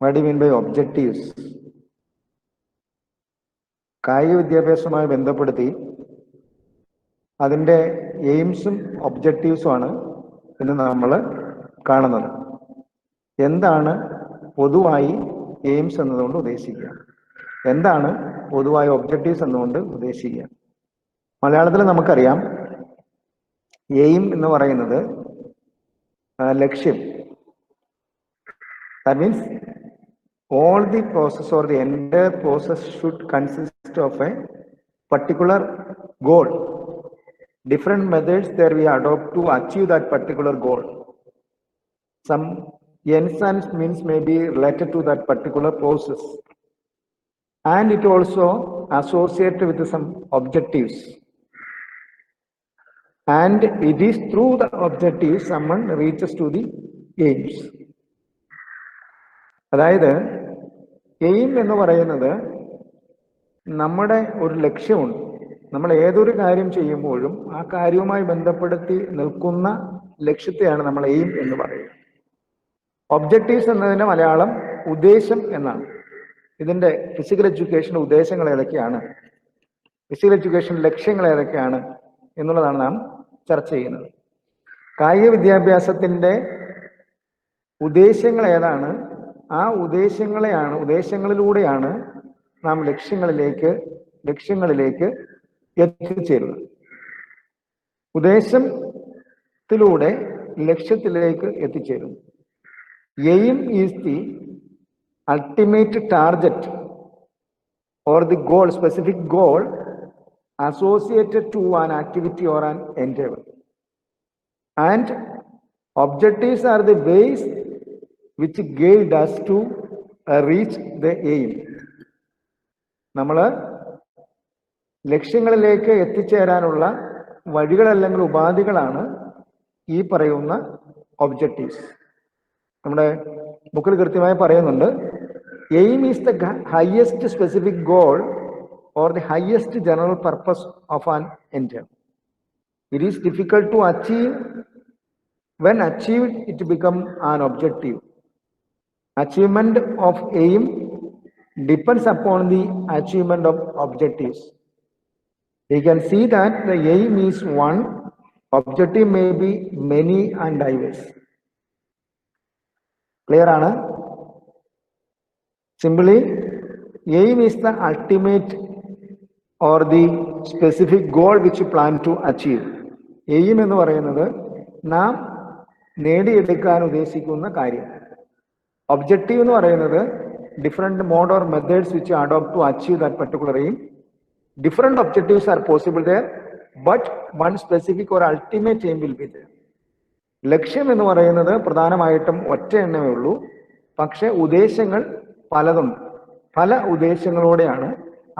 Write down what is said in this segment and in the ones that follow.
What do you mean by objectives? കായിക വിദ്യാഭ്യാസവുമായി ബന്ധപ്പെടുത്തി അതിൻ്റെ എയിംസും ഒബ്ജക്റ്റീവ്സുമാണ് ഇന്ന് നമ്മൾ കാണുന്നത്. എന്താണ് പൊതുവായി എയിംസ് എന്നതുകൊണ്ട് ഉദ്ദേശിക്കുക, എന്താണ് പൊതുവായ ഒബ്ജക്റ്റീവ്സ് എന്നുകൊണ്ട് ഉദ്ദേശിക്കുക? മലയാളത്തിൽ നമുക്കറിയാം, എയിം എന്ന് പറയുന്നത് ലക്ഷ്യം. That means all the process or the entire process should consist of a particular goal. Different methods there we adopt to achieve that particular goal. Some ends and means may be related to that particular process, and it also associated with some objectives, and it is through the objectives someone reaches to the aims. അതായത് aim എന്ന് പറയുന്നത് നമ്മുടെ ഒരു ലക്ഷ്യമുണ്ട്. നമ്മൾ ഏതൊരു കാര്യം ചെയ്യുമ്പോഴും ആ കാര്യവുമായി ബന്ധപ്പെടുത്തി നിൽക്കുന്ന ലക്ഷ്യത്തെയാണ് നമ്മൾ എയിം എന്ന് പറയുക. ഒബ്ജക്റ്റീവ്സ് എന്നതിൻ്റെ മലയാളം ഉദ്ദേശം എന്നാണ്. ഇതിൻ്റെ ഫിസിക്കൽ എഡ്യൂക്കേഷൻ്റെ ഉദ്ദേശങ്ങൾ ഏതൊക്കെയാണ്, ഫിസിക്കൽ എഡ്യൂക്കേഷൻ ലക്ഷ്യങ്ങൾ ഏതൊക്കെയാണ് എന്നുള്ളതാണ് നാം ചർച്ച ചെയ്യുന്നത്. കായിക വിദ്യാഭ്യാസത്തിൻ്റെ ഉദ്ദേശങ്ങൾ ഏതാണ്, ആ ഉദ്ദേശങ്ങളിലൂടെയാണ് നാം ലക്ഷ്യങ്ങളിലേക്ക് എത്തിച്ചേരുന്നത്. ഉദ്ദേശത്തിലൂടെ ലക്ഷ്യത്തിലേക്ക് എത്തിച്ചേരുന്നു. Aim is the ultimate target or the goal, specific goal associated to an activity or an endeavor, and objectives are the ways which guide us to reach the aim. നമ്മൾ ലക്ഷ്യങ്ങളിലേക്ക് എത്തിച്ചേരാനുള്ള വഴികൾ അല്ലെങ്കിൽ ഉപാധികളാണ് ഈ പറയുന്ന ഒബ്ജക്റ്റീവ്സ്. നമ്മുടെ ബുക്കിൽ കൃത്യമായി പറയുന്നുണ്ട്, aim is the highest specific goal or the highest general purpose of an endeavor. It is difficult to achieve. When achieved, it becomes an objective. Achievement of aim depends upon the achievement of objectives. We can see that the aim is one, objective may be many and diverse. Clear, Anna? Simply, aim is the ultimate or the specific goal which you plan to achieve. Aim എന്ന് പറയുന്നത് നാം നേടിയെടുക്കാൻ ഉദ്ദേശിക്കുന്ന കാര്യം. Objective എന്ന് പറയുന്നത് different mode or methods which adopt to achieve that particular aim. Different objectives are possible there, but one specific or ultimate aim will be there. ലക്ഷ്യം എന്ന് പറയുന്നത് പ്രധാനമായിട്ടും ഒറ്റ എണ്ണമേ ഉള്ളൂ, പക്ഷെ ഉദ്ദേശങ്ങൾ പലതുണ്ട്. പല ഉദ്ദേശങ്ങളോടെയാണ്,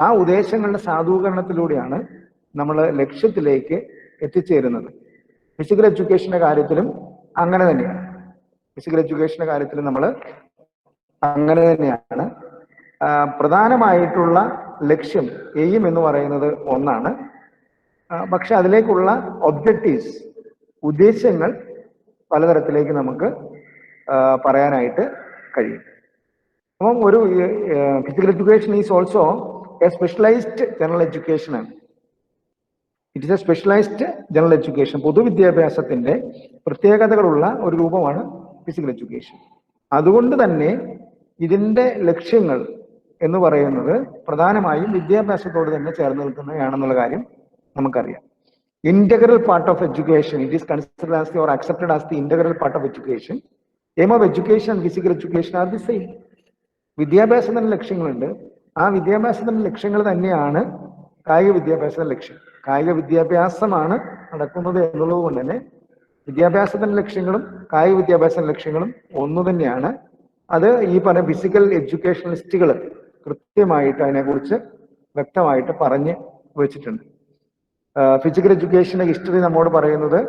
ആ ഉദ്ദേശങ്ങളുടെ സാധൂകരണത്തിലൂടെയാണ് നമ്മൾ ലക്ഷ്യത്തിലേക്ക് എത്തിച്ചേരുന്നത്. ഫിസിക്കൽ എഡ്യൂക്കേഷന്റെ കാര്യത്തിലും അങ്ങനെ തന്നെയാണ്. ഫിസിക്കൽ എഡ്യൂക്കേഷന്റെ കാര്യത്തിൽ നമ്മൾ അങ്ങനെ തന്നെയാണ്. പ്രധാനമായിട്ടുള്ള ലക്ഷ്യം എയിം എന്ന് പറയുന്നത് ഒന്നാണ്, പക്ഷെ അതിലേക്കുള്ള ഒബ്ജക്റ്റീവ്സ്, ഉദ്ദേശങ്ങൾ പലതരത്തിലേക്ക് നമുക്ക് പറയാനായിട്ട് കഴിയും. അപ്പം ഒരു physical education is also a specialised general education ആണ്. It is a specialised general education. പൊതുവിദ്യാഭ്യാസത്തിന്റെ പ്രത്യേകതകളുള്ള ഒരു രൂപമാണ് ഫിസിക്കൽ എഡ്യൂക്കേഷൻ. അതുകൊണ്ട് തന്നെ ഇതിന്റെ ലക്ഷ്യങ്ങൾ എന്ന് പറയുന്നത് പ്രധാനമായും വിദ്യാഭ്യാസത്തോട് തന്നെ ചേർന്ന് നിൽക്കുന്നതാണെന്നുള്ള കാര്യം നമുക്കറിയാം. Integral part of education, it is considered as the or accepted as the integral part of education. Aim of education and physical education are the same. വിദ്യാഭ്യാസത്തിന്റെ ലക്ഷ്യങ്ങളുണ്ട്, ആ വിദ്യാഭ്യാസത്തിന്റെ ലക്ഷ്യങ്ങൾ തന്നെയാണ് കായിക വിദ്യാഭ്യാസത്തിന്റെ ലക്ഷ്യം. കായിക വിദ്യാഭ്യാസമാണ് നടക്കുന്നത് എന്നുള്ളത് കൊണ്ട് തന്നെ വിദ്യാഭ്യാസത്തിന്റെ ലക്ഷ്യങ്ങളും കായിക വിദ്യാഭ്യാസത്തിന്റെ ലക്ഷ്യങ്ങളും ഒന്നു തന്നെയാണ്. അത് ഈ പറഞ്ഞ ഫിസിക്കൽ എഡ്യൂക്കേഷണലിസ്റ്റുകൾ കൃത്യമായിട്ട് അതിനെക്കുറിച്ച് വ്യക്തമായിട്ട് പറഞ്ഞ് വെച്ചിട്ടുണ്ട്. ഫിസിക്കൽ എഡ്യൂക്കേഷന്റെ ഹിസ്റ്ററി നമ്മോട് പറയുന്നത്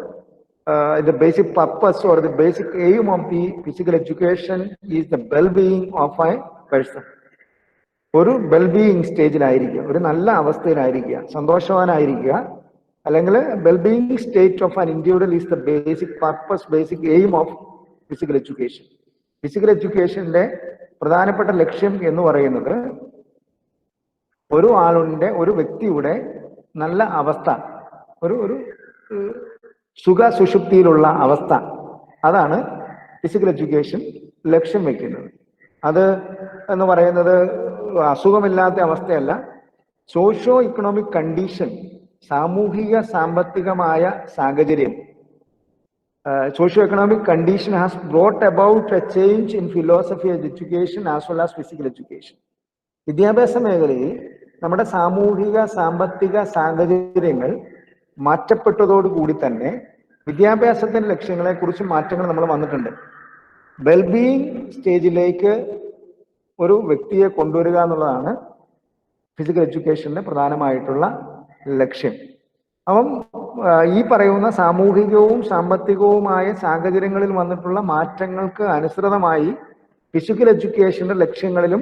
the basic purpose or the basic aim of the physical education is the well-being of a person. ഒരു വെൽബീയിങ് സ്റ്റേജിലായിരിക്കുക, ഒരു നല്ല അവസ്ഥയിലായിരിക്കുക, സന്തോഷവാനായിരിക്കുക, അല്ലെങ്കിൽ wellbeing state of an individual is the basic purpose, basic aim of physical education. Physical എഡ്യൂക്കേഷന്റെ പ്രധാനപ്പെട്ട ലക്ഷ്യം എന്ന് പറയുന്നത് ഒരു ആളുടെ, ഒരു വ്യക്തിയുടെ നല്ല അവസ്ഥ, ഒരു ഒരു സുഖ സുഷുപ്തിയിലുള്ള അവസ്ഥ, അതാണ് ഫിസിക്കൽ എഡ്യൂക്കേഷൻ ലക്ഷ്യം വെക്കുന്നത്. അത് എന്ന് പറയുന്നത് അസുഖമില്ലാത്ത അവസ്ഥയല്ല, സോഷ്യോ ഇക്കണോമിക് കണ്ടീഷൻ, സാമൂഹിക സാമ്പത്തികമായ സാഹചര്യം. Socio-economic condition has brought about a change in philosophy of education as well as physical education. വിദ്യാഭ്യാസ മേഖലയിൽ നമ്മുടെ സാമൂഹിക സാമ്പത്തിക സാഹചര്യങ്ങൾ മാറ്റപ്പെട്ടതോടുകൂടി തന്നെ വിദ്യാഭ്യാസത്തിന്റെ ലക്ഷ്യങ്ങളെ കുറിച്ച് മാറ്റങ്ങൾ നമ്മൾ വന്നിട്ടുണ്ട്. വെൽബീയിങ് സ്റ്റേജിലേക്ക് ഒരു വ്യക്തിയെ കൊണ്ടുവരിക എന്നുള്ളതാണ് ഫിസിക്കൽ എഡ്യൂക്കേഷന്റെ പ്രധാനമായിട്ടുള്ള ലക്ഷ്യം. അപ്പം ഈ പറയുന്ന സാമൂഹികവും സാമ്പത്തികവുമായ സാഹചര്യങ്ങളിൽ വന്നിട്ടുള്ള മാറ്റങ്ങൾക്ക് അനുസൃതമായി ഫിസിക്കൽ എഡ്യൂക്കേഷന്റെ ലക്ഷ്യങ്ങളിലും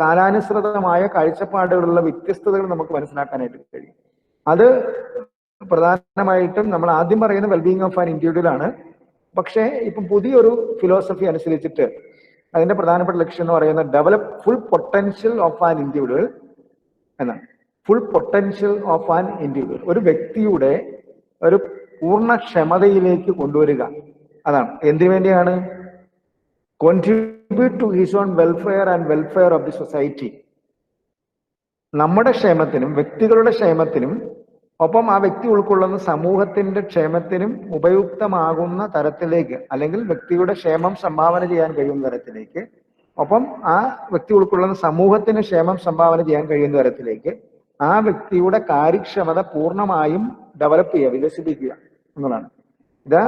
കാലാനുസൃതമായ കാഴ്ചപ്പാടുകളുള്ള വ്യത്യസ്തതകൾ നമുക്ക് മനസ്സിലാക്കാനായിട്ട് കഴിയും. അത് പ്രധാനമായിട്ടും നമ്മൾ ആദ്യം പറയുന്ന വെൽബീയിങ് ഓഫ് ആൻ ഇൻഡിവിജ്വൽ ആണ്. പക്ഷേ ഇപ്പം പുതിയൊരു ഫിലോസഫി അനുസരിച്ചിട്ട് അതിന്റെ പ്രധാനപ്പെട്ട ലക്ഷ്യം എന്ന് പറയുന്നത് develop full potential of an individual എന്നാണ്. Full potential of an individual, ഒരു വ്യക്തിയുടെ ഒരു പൂർണ്ണക്ഷമതയിലേക്ക് കൊണ്ടുവരിക. അതാണ് എന്തിനു വേണ്ടിയാണ്? Contribute to his own welfare and welfare of the society. നമ്മുടെ ക്ഷേമത്തിനും വ്യക്തികളുടെ ക്ഷേമത്തിനും ഒപ്പം ആ വ്യക്തി ഉൾക്കൊള്ളുന്ന സമൂഹത്തിന്റെ ക്ഷേമത്തിനും ഉപയുക്തമാകുന്ന തരത്തിലേക്ക്, അല്ലെങ്കിൽ വ്യക്തിയുടെ ക്ഷേമം സംഭാവന ചെയ്യാൻ കഴിയുന്ന തരത്തിലേക്ക്, ഒപ്പം ആ വ്യക്തി ഉൾക്കൊള്ളുന്ന സമൂഹത്തിന് ക്ഷേമം സംഭാവന ചെയ്യാൻ കഴിയുന്ന തരത്തിലേക്ക് ആ വ്യക്തിയുടെ കാര്യക്ഷമത പൂർണ്ണമായും ഡെവലപ്പ് ചെയ്യുക, വികസിപ്പിക്കുക എന്നുള്ളതാണ്. ഇത്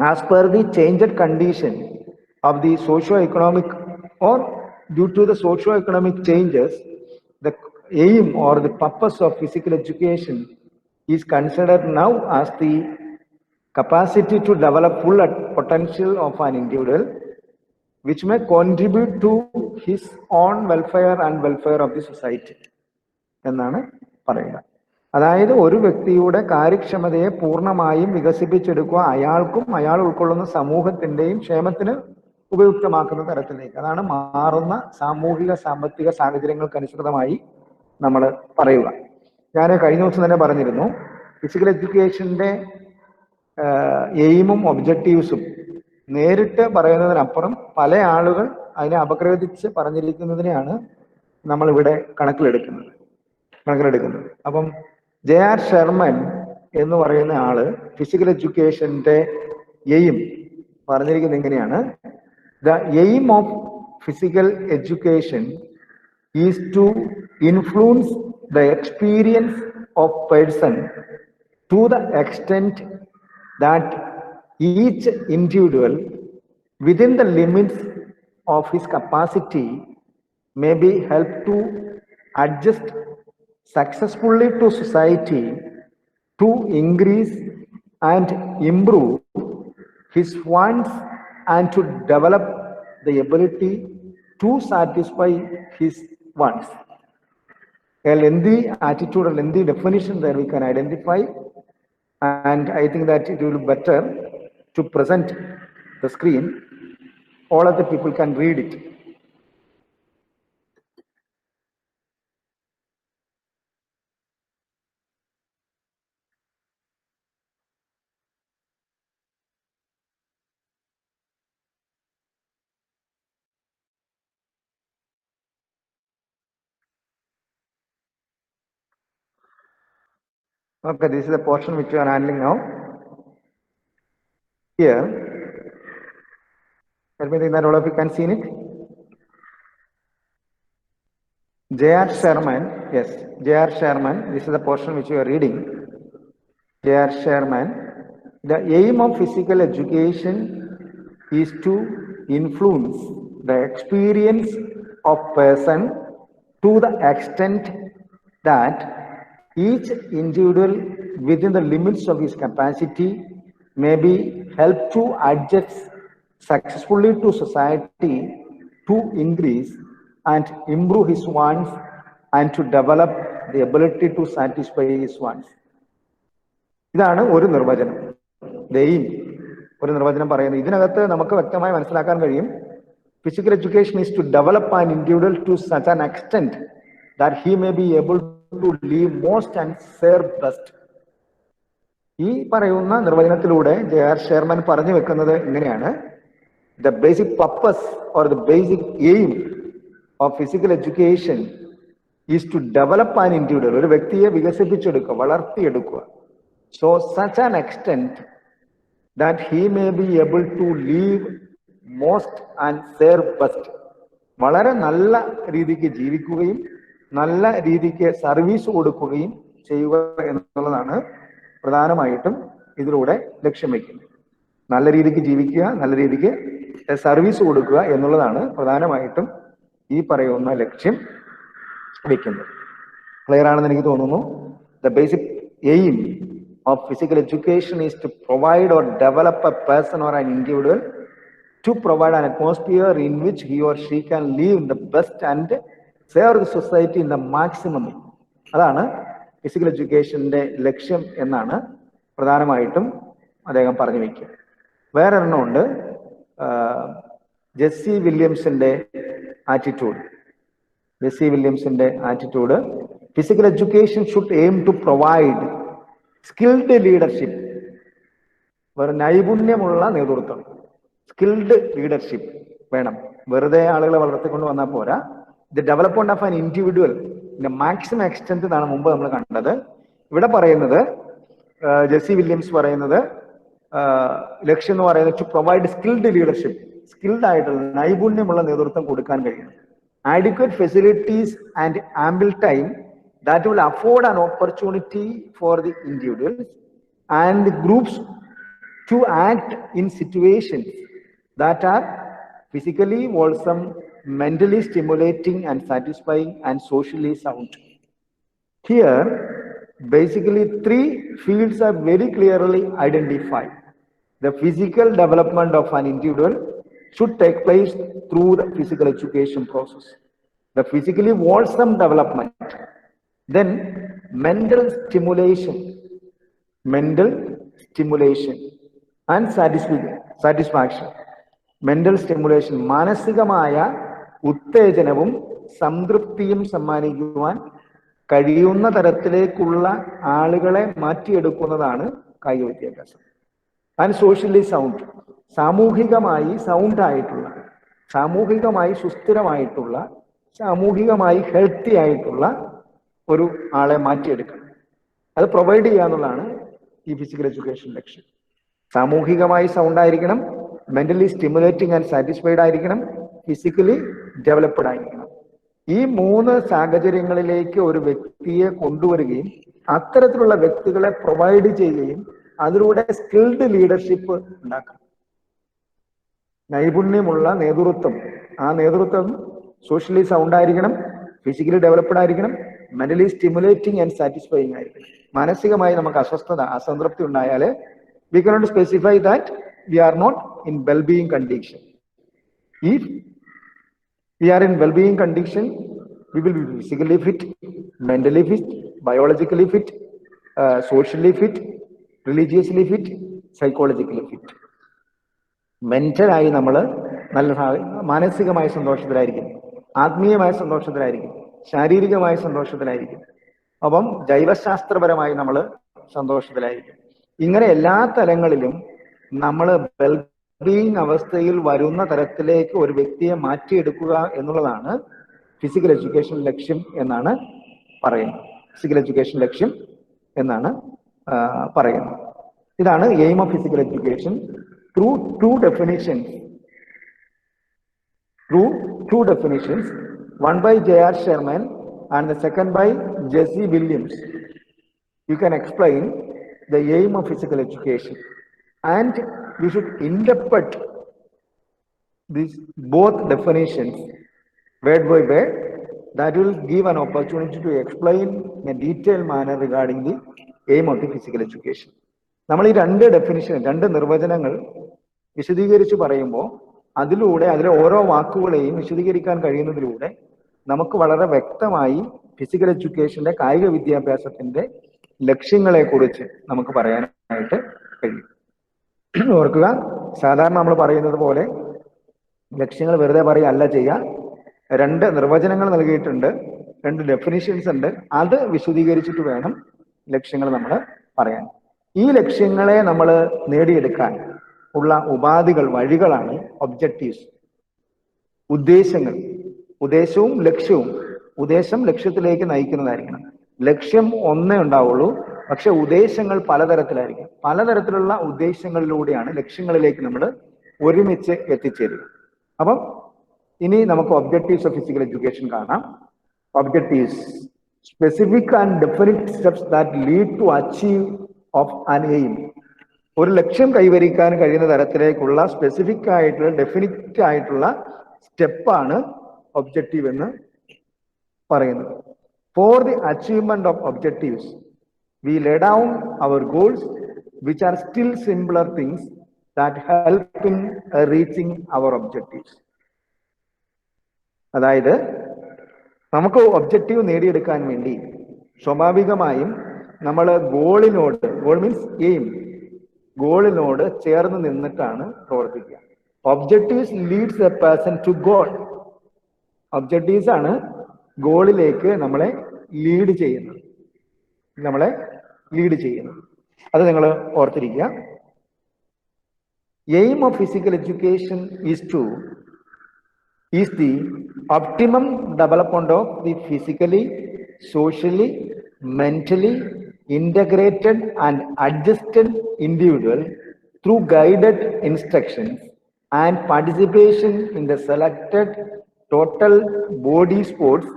as per the changed condition of the socio economic or due to the socio economic changes, the aim or the purpose of physical education is considered now as the capacity to develop full potential of an individual which may contribute to his own welfare and welfare of the society എന്നാണ് പറയുക. അതായത് ഒരു വ്യക്തിയുടെ കാര്യക്ഷമതയെ പൂർണ്ണമായും വികസിപ്പിച്ചെടുക്കുക, അയാൾക്കും അയാൾ ഉൾക്കൊള്ളുന്ന സമൂഹത്തിന്റെയും ക്ഷേമത്തിന് ഉപയുക്തമാക്കുന്ന തരത്തിലേക്ക്. അതാണ് മാറുന്ന സാമൂഹിക സാമ്പത്തിക സാഹചര്യങ്ങൾക്ക് അനുസൃതമായി നമ്മൾ പറയുക. ഞാൻ കഴിഞ്ഞ ദിവസം തന്നെ പറഞ്ഞിരുന്നു, ഫിസിക്കൽ എഡ്യൂക്കേഷന്റെ എയിമും ഒബ്ജക്റ്റീവ്സും നേരിട്ട് പറയുന്നതിനപ്പുറം പല ആളുകൾ അതിനെ അപഗ്രഥിച്ച് പറഞ്ഞിരിക്കുന്നതിനെയാണ് നമ്മളിവിടെ കണക്കിലെടുക്കുന്നത്. അപ്പം J.R. ഷെർമൻ എന്ന് പറയുന്ന ആള് ഫിസിക്കൽ എഡ്യൂക്കേഷന്റെ എയിം പറഞ്ഞിരിക്കുന്നത് എങ്ങനെയാണ്? The aim of physical education is to influence the experience of person to the extent that each individual within the limits of his capacity may be helped to adjust successfully to society, to increase and improve his wants and to develop the ability to satisfy his wants. A lengthy attitude or lengthy definition that we can identify, and I think that it will be better to present the screen. All of the people can read it. Okay, this is the portion which we are handling now. Here, let me think that all of you can see it. J.R. Sherman, yes, J.R. Sherman, this is the portion which we are reading. J.R. Sherman, the aim of physical education is to influence the experience of person to the extent that each individual within the limits of his capacity may be helped to adjust successfully to society, to increase and improve his wants and to develop the ability to satisfy his wants. ഇതാണ് ഒരു നിർവചനം. ദൈവം ഒരു നിർവചനം പറയുന്നത്. ഇതിനകത്ത് നമുക്ക് വ്യക്തമായി മനസ്സിലാക്കാൻ കഴിയും, Physical education is to develop an individual to such an extent that he may be able to live most and serve best. ഈ പറയുന്ന നിർവചനത്തിലൂടെ JR ഷെർമൻ പറഞ്ഞു വെക്കുന്നത് ഇങ്ങനെയാണ്: the basic purpose or the basic aim of physical education is to develop an individual, ഒരു വ്യക്തിയെ വികസിപ്പിച്ചെടുക്കുക, വളർത്തിയെടുക്കുക, so such an extent that he may be able to live most and serve best. വളരെ നല്ല രീതിക്ക് ജീവിക്കുകയും നല്ല രീതിക്ക് സർവീസ് കൊടുക്കുകയും ചെയ്യുക എന്നുള്ളതാണ് പ്രധാനമായിട്ടും ഇതിലൂടെ ലക്ഷ്യം വെക്കുന്നത്. നല്ല രീതിക്ക് ജീവിക്കുക, നല്ല രീതിക്ക് സർവീസ് കൊടുക്കുക എന്നുള്ളതാണ് പ്രധാനമായിട്ടും ഈ പറയുന്ന ലക്ഷ്യം വെക്കുന്നത്. ക്ലിയർ ആണെന്ന് എനിക്ക് തോന്നുന്നു. The basic aim of physical education is to provide or develop a person or an individual to provide an atmosphere in which he or she can live the best and serve the society in the maximum. അതാണ് physical എഡ്യൂക്കേഷന്റെ ലക്ഷ്യം എന്നാണ് പ്രധാനമായിട്ടും അദ്ദേഹം പറഞ്ഞു വയ്ക്കുക. വേറൊരെണ്ണമുണ്ട്, Jesse വില്യംസിന്റെ ആറ്റിറ്റ്യൂഡ്. ജെസ്സി വില്യംസിന്റെ attitude: physical education should aim to provide skilled leadership. നൈപുണ്യമുള്ള നേതൃത്വം, സ്കിൽഡ് ലീഡർഷിപ്പ് വേണം. വെറുതെ ആളുകളെ വളർത്തിക്കൊണ്ട് വന്നാൽ പോരാ. The development of an individual in maximum extent എന്നാണ് മുമ്പ് നമ്മൾ കണ്ടത്. ഇവിടെ പറയുന്നത്, ജെസ്സി വില്യംസ് പറയുന്നത്, ലക്ഷ്യം എന്ന് പറയുന്നത് to provide skilled leadership, skilled ആയിട്ടുള്ള നൈപുണ്യമുള്ള നേതൃത്വം കൊടുക്കാൻ കഴിയണം. Adequate facilities and ample time that will afford an opportunity for the individuals and the groups to act in situations that are physically wholesome, mentally stimulating and satisfying and socially sound. Here, basically 3 fields are very clearly identified. The physical development of an individual should take place through the physical education process. The physically wholesome development, then mental stimulation and satisfaction. Mental stimulation, മാനസികമായ ഉത്തേജനവും സംതൃപ്തിയും സമ്മാനിക്കുവാൻ കഴിയുന്ന തരത്തിലേക്കുള്ള ആളുകളെ മാറ്റിയെടുക്കുന്നതാണ് കായിക വിദ്യാഭ്യാസം. And socially sound, സാമൂഹികമായി sound ആയിട്ടുള്ള, സാമൂഹികമായി സുസ്ഥിരമായിട്ടുള്ള, സാമൂഹികമായി ഹെൽത്തി ആയിട്ടുള്ള ഒരു ആളെ മാറ്റിയെടുക്കണം. അത് പ്രൊവൈഡ് ചെയ്യുക എന്നുള്ളതാണ് ഈ ഫിസിക്കൽ എഡ്യൂക്കേഷൻ ലക്ഷ്യം. സാമൂഹികമായി സൗണ്ട് ആയിരിക്കണം, മെന്റലി സ്റ്റിമുലേറ്റിംഗ് ആൻഡ് സാറ്റിസ്ഫൈഡ് ആയിരിക്കണം, ഫിസിക്കലി ഡെവലപ്ഡ് ആയിരിക്കണം. ഈ 3 സാഹചര്യങ്ങളിലേക്ക് ഒരു വ്യക്തിയെ കൊണ്ടുവരികയും അത്തരത്തിലുള്ള വ്യക്തികളെ പ്രൊവൈഡ് ചെയ്യുകയും അതിലൂടെ സ്കിൽഡ് ലീഡർഷിപ്പ് ഉണ്ടാക്കണം. നൈപുണ്യമുള്ള നേതൃത്വം, ആ നേതൃത്വം സോഷ്യലി സൗണ്ട് ആയിരിക്കണം, ഫിസിക്കലി ഡെവലപ്ഡ് ആയിരിക്കണം, മെന്റലി സ്റ്റിമുലേറ്റിംഗ് ആൻഡ് സാറ്റിസ്ഫൈയിങ് ആയിരിക്കും. മാനസികമായി നമുക്ക് അസ്വസ്ഥത, അസംതൃപ്തി ഉണ്ടായാൽ we cannot specify that we are not in well-being condition. If we are in well-being condition, we will be physically fit, mentally fit, biologically fit, socially fit, religiously fit, psychologically fit. മെന്റലായി നമ്മൾ നല്ല മാനസികമായ സന്തോഷത്തിലായിരിക്കും, ആത്മീയമായ സന്തോഷത്തിലായിരിക്കും, ശാരീരികമായ സന്തോഷത്തിലായിരിക്കും. അപ്പം ജൈവശാസ്ത്രപരമായി നമ്മൾ സന്തോഷത്തിലായിരിക്കും. ഇങ്ങനെ എല്ലാ തലങ്ങളിലും നമ്മൾ വെൽബീയിങ് അവസ്ഥയിൽ വരുന്ന തരത്തിലേക്ക് ഒരു വ്യക്തിയെ മാറ്റിയെടുക്കുക എന്നുള്ളതാണ് ഫിസിക്കൽ എഡ്യൂക്കേഷൻ ലക്ഷ്യം എന്നാണ് പറയുന്നത്. ഫിസിക്കൽ എഡ്യൂക്കേഷൻ ലക്ഷ്യം എന്നാണ് പറയുന്നത്. ഇതാണ് aim of physical education through two definitions, one by JR Sherman and the second by Jesse Williams. You can explain the aim of physical education, and we should interpret these both definitions word by word. That will give an opportunity to explain in a detailed manner regarding the aim of the physical education. നമ്മൾ ഈ 2 definition, 2 നിർവചനങ്ങൾ വിശദീകരിച്ച് പറയുമ്പോൾ അതിലെ ഓരോ വാക്കുകളെയും വിശദീകരിക്കാൻ കഴിയുന്നതിലൂടെ നമുക്ക് വളരെ വ്യക്തമായി ഫിസിക്കൽ എഡ്യൂക്കേഷന്റെ, കായിക വിദ്യാഭ്യാസത്തിന്റെ ലക്ഷ്യങ്ങളെ കുറിച്ച് നമുക്ക് പറയാനായിട്ട് കഴിയും. ഓർക്കുക, സാധാരണ നമ്മൾ പറയുന്നത് പോലെ ലക്ഷ്യങ്ങൾ വെറുതെ പറയല്ല ചെയ്യുക. 2 നിർവചനങ്ങൾ നൽകിയിട്ടുണ്ട്, 2 ഡെഫിനിഷൻസ് ഉണ്ട്. അത് വിശദീകരിച്ചിട്ട് വേണം ലക്ഷ്യങ്ങൾ നമ്മൾ പറയാൻ. ഈ ലക്ഷ്യങ്ങളെ നമ്മൾ നേടിയെടുക്കാൻ ഉള്ള ഉപാധികൾ, വഴികളാണ് ഒബ്ജക്റ്റീവ്സ്. ഉദ്ദേശങ്ങൾ, ഉദ്ദേശവും ലക്ഷ്യവും. ഉദ്ദേശം ലക്ഷ്യത്തിലേക്ക് നയിക്കുന്നതായിരിക്കണം. ലക്ഷ്യം ഒന്നേ ഉണ്ടാവുള്ളൂ, പക്ഷെ ഉദ്ദേശങ്ങൾ പലതരത്തിലായിരിക്കും. പലതരത്തിലുള്ള ഉദ്ദേശങ്ങളിലൂടെയാണ് ലക്ഷ്യങ്ങളിലേക്ക് നമ്മൾ ഒരുമിച്ച് എത്തിച്ചേരുക. അപ്പം ഇനി നമുക്ക് ഒബ്ജക്റ്റീവ്സ് ഓഫ് ഫിസിക്കൽ എഡ്യൂക്കേഷൻ കാണാം. Objectives: specific and definite steps that lead to achieve of an aim. ഒരു ലക്ഷ്യം കൈവരിക്കാൻ കഴിയുന്ന തരത്തിലേക്കുള്ള സ്പെസിഫിക് ആയിട്ടുള്ള, ഡെഫിനിറ്റ് ആയിട്ടുള്ള സ്റ്റെപ്പാണ് ഒബ്ജക്റ്റീവ് എന്ന് പറയുന്നത്. For the achievement of objectives we lay down our goals which are still simpler things that help in reaching our objectives. അതായത് നമുക്ക് ഒബ്ജക്റ്റീവ് നേടിയെടുക്കാൻ വേണ്ടി സ്വാഭാവികമായും നമ്മൾ ഗോളിനോട്, ഗോൾ മീൻസ് എയിം, ഗോളിനോട് ചേർന്ന് നിന്നിട്ടാണ് പ്രവർത്തിക്കുക. Objectives leads a person to goal. Objectives ആണ് ഗോളിലേക്ക് നമ്മളെ ലീഡ് ചെയ്യുന്നത്, അത് നിങ്ങൾ ഓർത്തിരിക്കുക. Aim of physical education is the optimum development of the physically, socially, mentally integrated and adjusted individual through guided instructions and participation in the selected total body sports,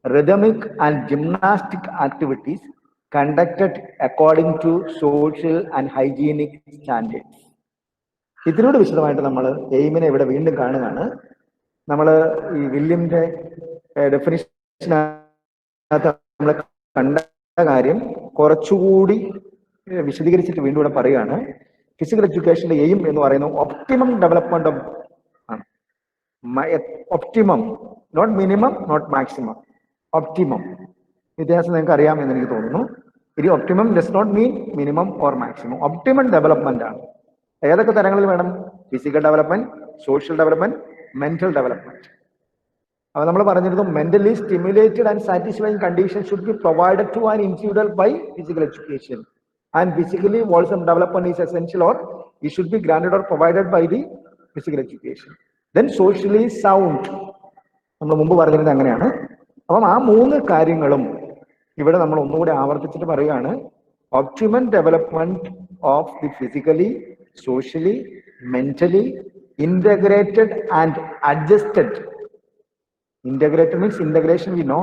rhythmic and gymnastic activities conducted according to social and hygienic standards. ഇതിനോട് വിശദമായിട്ട് നമ്മൾ എയിമിനെ ഇവിടെ വീണ്ടും കാണുകയാണ്. നമ്മൾ ഈ വില്യമിന്റെ ഡെഫിനിഷനകത്ത് നമ്മൾ കണ്ട കാര്യം കുറച്ചുകൂടി വിശദീകരിച്ചിട്ട് വീണ്ടും ഇവിടെ പറയുകയാണ്. ഫിസിക്കൽ എഡ്യൂക്കേഷന്റെ എയിം എന്ന് പറയുന്നത് ഒപ്റ്റിമം ഡെവലപ്മെന്റ് ആണ്. Optimum, not minimum, not maximum, optimum. വ്യത്യാസം നിങ്ങൾക്ക് അറിയാം എന്ന് എനിക്ക് തോന്നുന്നു. ഇനി optimum does not mean minimum or maximum. Optimum development ആണ്. ഏതൊക്കെ തരങ്ങളിൽ വേണം? Physical development, social development, mental development. അപ്പൊ നമ്മൾ പറഞ്ഞിരുന്നു, mentally stimulated and satisfying condition should be provided to an individual by physical education. And physically wholesome development is essential, or it should be granted or provided by the physical education. Then socially sound, നമ്മൾ മുമ്പ് പറഞ്ഞിരുന്നത് അങ്ങനെയാണ്. അപ്പം ആ 3 കാര്യങ്ങളും ഇവിടെ നമ്മൾ ഒന്നുകൂടി ആവർത്തിച്ചിട്ട് പറയുകയാണ്. Optimum development of the physically, socially, mentally integrated and adjusted. Integrated means integration we know,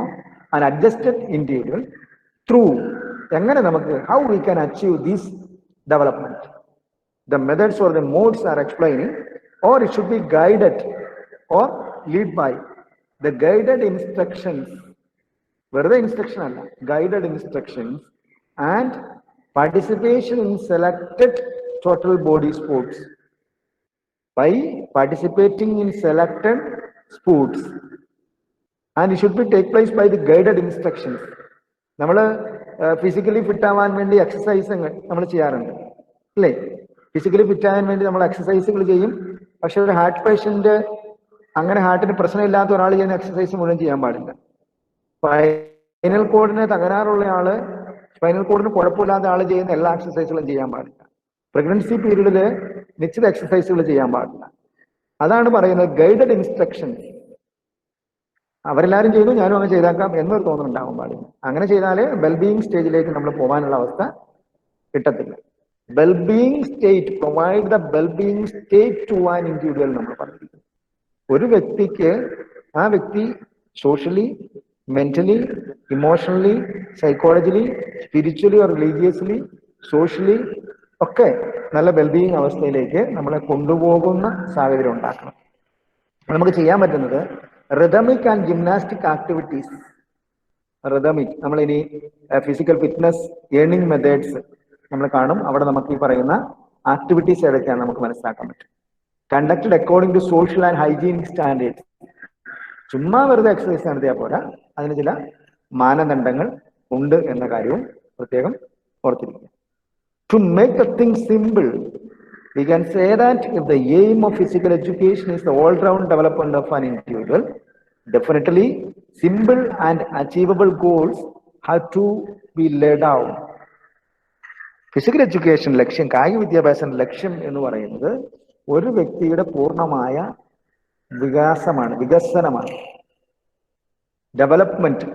and adjusted individual through. എങ്ങനെ നമുക്ക്, how we can achieve this development? The methods or the modes are explaining, or it should be guided or lead by the guided instructions. വെറുതെ instruction അല്ല, guided instructions and participation in selected total body sports. By participating in selected sports, and it should be take place by the guided instructions. നമ്മൾ physically fit ആവാൻ വേണ്ടി എക്സസൈസുകൾ നമ്മൾ ചെയ്യാറുണ്ട് അല്ലേ? Physically fit ആവാൻ വേണ്ടി നമ്മൾ എക്സസൈസുകൾ ചെയ്യും. പക്ഷെ ഒരു ഹാർട്ട് പേഷ്യന്റ്, അങ്ങനെ ഹാർട്ടിന് പ്രശ്നമില്ലാത്ത ഒരാൾ ചെയ്യുന്ന എക്സസൈസ് മുഴുവൻ ചെയ്യാൻ പാടില്ല. സ്പൈനൽ കോഡിന് തകരാറുള്ള ആള്, സ്പൈനൽ കോഡിന് കുഴപ്പമില്ലാത്ത ആൾ ചെയ്യുന്ന എല്ലാ എക്സസൈസുകളും ചെയ്യാൻ പാടില്ല. പ്രഗ്നൻസി പീരീഡിൽ നിശ്ചിത എക്സസൈസുകൾ ചെയ്യാൻ പാടില്ല. അതാണ് പറയുന്നത് ഗൈഡഡ് ഇൻസ്ട്രക്ഷൻസ്. അവരെല്ലാവരും ചെയ്തു, ഞാനും അങ്ങനെ ചെയ്താക്കാം എന്നൊരു തോന്നലുണ്ടാവാൻ പാടില്ല. അങ്ങനെ ചെയ്താൽ വെൽബീയിങ് സ്റ്റേജിലേക്ക് നമ്മൾ പോകാനുള്ള അവസ്ഥ കിട്ടത്തില്ല. Wellbeing state, provide the wellbeing state to an individual നമ്മൾ പറഞ്ഞിരിക്കുന്നു. ഒരു വ്യക്തിക്ക്, ആ വ്യക്തി socially, mentally, emotionally, psychologically, spiritually or religiously, socially ഒക്കെ നല്ല വെൽബീയിങ് അവസ്ഥയിലേക്ക് നമ്മളെ കൊണ്ടുപോകുന്ന സാഹചര്യം ഉണ്ടാക്കണം. നമുക്ക് ചെയ്യാൻ പറ്റുന്നത് rhythmic and gymnastic activities. Rhythmic, നമ്മളിനി ഫിസിക്കൽ ഫിറ്റ്നസ് ഏർണിംഗ് മെത്തേഡ്സ് നമ്മൾ കാണും. അവിടെ നമുക്ക് ഈ പറയുന്ന ആക്ടിവിറ്റീസ് ഏതൊക്കെയാണ് നമുക്ക് മനസ്സിലാക്കാൻ പറ്റും. Conducted according to social and hygienic standards. ചുമ്മാ വെറുതെ എക്സസൈസ് നടത്തിയാൽ പോരാ, അതിന് ചില മാനദണ്ഡങ്ങൾ ഉണ്ട് എന്ന കാര്യവും പ്രത്യേകം ഓർത്തിരിക്കുക. To make the thing simple, We can say that if the aim of physical education is the all-round development of an individual, definitely simple and achievable goals have to be laid out. Physical education ലക്ഷ്യം, കായിക വിദ്യാഭ്യാസത്തിന്റെ ലക്ഷ്യം എന്ന് പറയുന്നത് ഒരു വ്യക്തിയുടെ പൂർണ്ണമായ വികസനമാണ്, ഡെവലപ്മെന്റ്.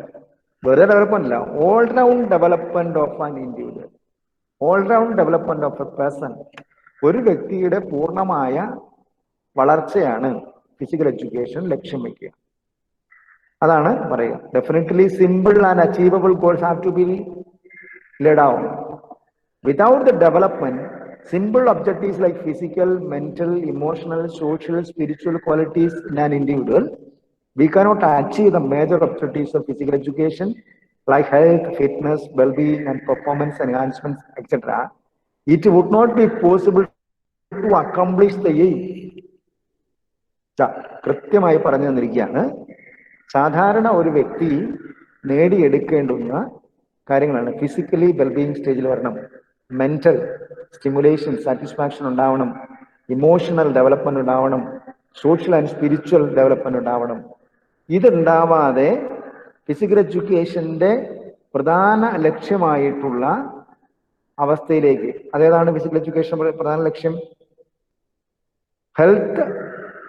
വെറുതെ ഡെവലപ്മെന്റ് അല്ല, all round development of an individual, all round development of A person. ഒരു വ്യക്തിയുടെ പൂർണ്ണമായ വളർച്ചയാണ് ഫിസിക്കൽ എഡ്യൂക്കേഷൻ ലക്ഷ്യം വയ്ക്കുക. അതാണ് പറയുക. Definitely simple and achievable goals have to be laid out. Without the development, simple objectives like physical, mental, emotional, social, spiritual qualities in an individual, we cannot achieve the major objectives of physical education like health, fitness, well-being, and performance enhancements, etc. It would not be possible to accomplish the aim. കൃത്യമായി പറഞ്ഞു തന്നിരിക്കുകയാണ്. സാധാരണ ഒരു വ്യക്തി നേടിയെടുക്കേണ്ടുന്ന കാര്യങ്ങളാണ്. Physically wellbeing സ്റ്റേജിൽ വരണം, mental stimulation satisfaction ഉണ്ടാവണം, ഇമോഷണൽ ഡെവലപ്മെന്റ് ഉണ്ടാവണം, സോഷ്യൽ ആൻഡ് സ്പിരിച്വൽ ഡെവലപ്മെന്റ് ഉണ്ടാവണം. ഇതുണ്ടാവാതെ ഫിസിക്കൽ എഡ്യൂക്കേഷന്റെ പ്രധാന ലക്ഷ്യമായിട്ടുള്ള അവസ്ഥയിലേക്ക്, അതേതാണ് ഫിസിക്കൽ എഡ്യൂക്കേഷൻ പ്രധാന ലക്ഷ്യം? Health,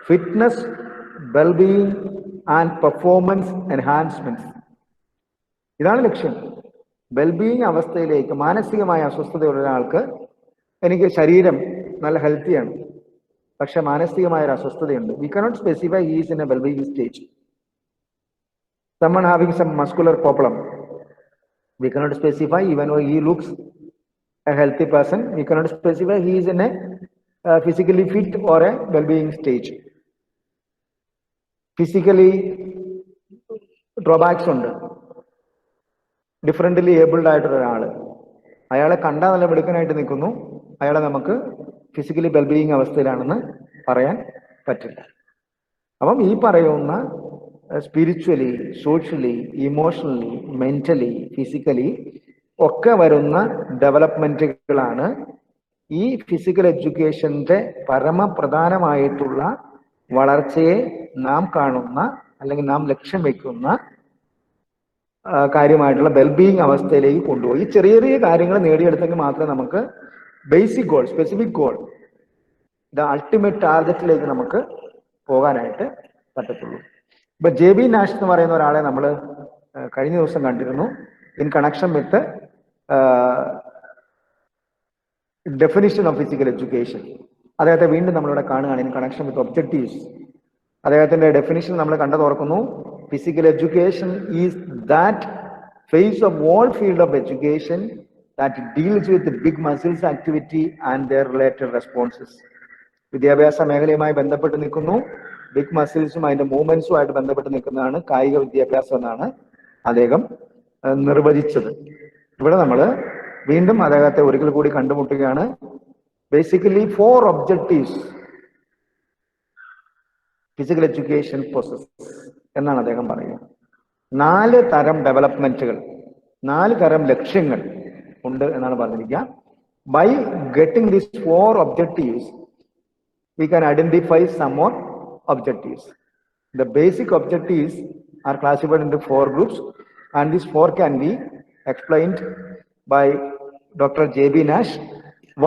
fitness, wellbeing and performance enhancement, ഇതാണ് ലക്ഷ്യം. വെൽബീയിങ് അവസ്ഥയിലേക്ക്, മാനസികമായ അസ്വസ്ഥതയുള്ള ഒരാൾക്ക്, എനിക്ക് ശരീരം നല്ല ഹെൽത്തിയാണ് പക്ഷെ മാനസികമായ ഒരു അസ്വസ്ഥതയുണ്ട്, we cannot specify he is in a wellbeing stage. someone having some muscular problem, we cannot specify, even though he looks a healthy person, we cannot specify he is in a physically fit or a well-being stage. Physically drawbacks ഉണ്ട്. Differently abled ആയിട്ടുള്ള ഒരാൾ, അയാളെ കണ്ടാൽ നല്ല വെടുക്കനായിട്ട് നിൽക്കുന്നു, അയാളെ നമുക്ക് physically wellbeing അവസ്ഥയിലാണെന്ന് പറയാൻ പറ്റില്ല. അപ്പം ഈ പറയുന്ന spiritually, socially, emotionally, mentally, physically ഒക്കെ വരുന്ന ഡെവലപ്മെന്റുകളാണ് ഈ ഫിസിക്കൽ എഡ്യൂക്കേഷന്റെ പരമപ്രധാനമായിട്ടുള്ള വളർച്ചയെ നാം കാണുന്ന അല്ലെങ്കിൽ നാം ലക്ഷ്യം വെക്കുന്ന കാര്യമായിട്ടുള്ള വെൽബീയിങ് അവസ്ഥയിലേക്ക് കൊണ്ടുപോയി. ചെറിയ ചെറിയ കാര്യങ്ങൾ നേടിയെടുത്തെങ്കിൽ മാത്രമേ നമുക്ക് basic goal, specific goal, the ultimate ടാർഗറ്റിലേക്ക് നമുക്ക് പോകാനായിട്ട് പറ്റത്തുള്ളൂ. ഇപ്പൊ JB നാഷ് എന്ന് പറയുന്ന ഒരാളെ നമ്മൾ കഴിഞ്ഞ ദിവസം കണ്ടിരുന്നു in connection with definition of physical education. അദ്ദേഹത്തെ വീണ്ടും നമ്മളിവിടെ കാണുകയാണ് ഇൻ കണക്ഷൻ വിത്ത് ഒബ്ജക്റ്റീവ്സ്. അദ്ദേഹത്തിന്റെ ഡെഫിനിഷൻ നമ്മൾ കണ്ടതോർക്കുന്നു. Physical education is that phase of all field of education that deals with the big muscles activity and their related responses. വിദ്യാഭ്യാസ മേഖലയുമായി ബന്ധപ്പെട്ട് നിൽക്കുന്നു, ബിഗ് മസിൽസും അതിന്റെ മൂവ്മെന്റ്സുമായിട്ട് ബന്ധപ്പെട്ട് നിൽക്കുന്നതാണ് കായിക വിദ്യാഭ്യാസം എന്നാണ് അദ്ദേഹം നിർവചിച്ചത്. ഇവിടെ നമ്മൾ വീണ്ടും അദ്ദേഹത്തെ ഒരിക്കൽ കൂടി കണ്ടുമുട്ടുകയാണ്. Basically 4 objectives physical education process എന്നാണ് അദ്ദേഹം പറയുക. 4 തരം ഡെവലപ്മെന്റുകൾ, 4 തരം ലക്ഷ്യങ്ങൾ ഉണ്ട് എന്നാണ് പറഞ്ഞിരിക്കുക. By getting these 4 objectives we can identify some more objectives. The basic objectives are classified into 4 groups, and these 4 can be explained by Dr. JB Nash.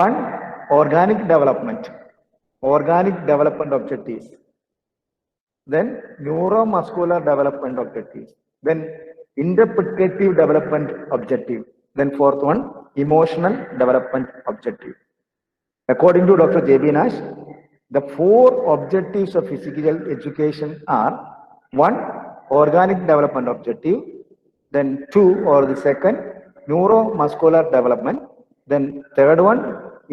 1, organic development objectives. Then neuromuscular development objectives. Then interpretative development objective. Then 4th one, emotional development objective. According to Dr. JB Nash, the 4 objectives of physical education are 1, organic development objective, then 2, or the second, neuromuscular development, then 3rd one,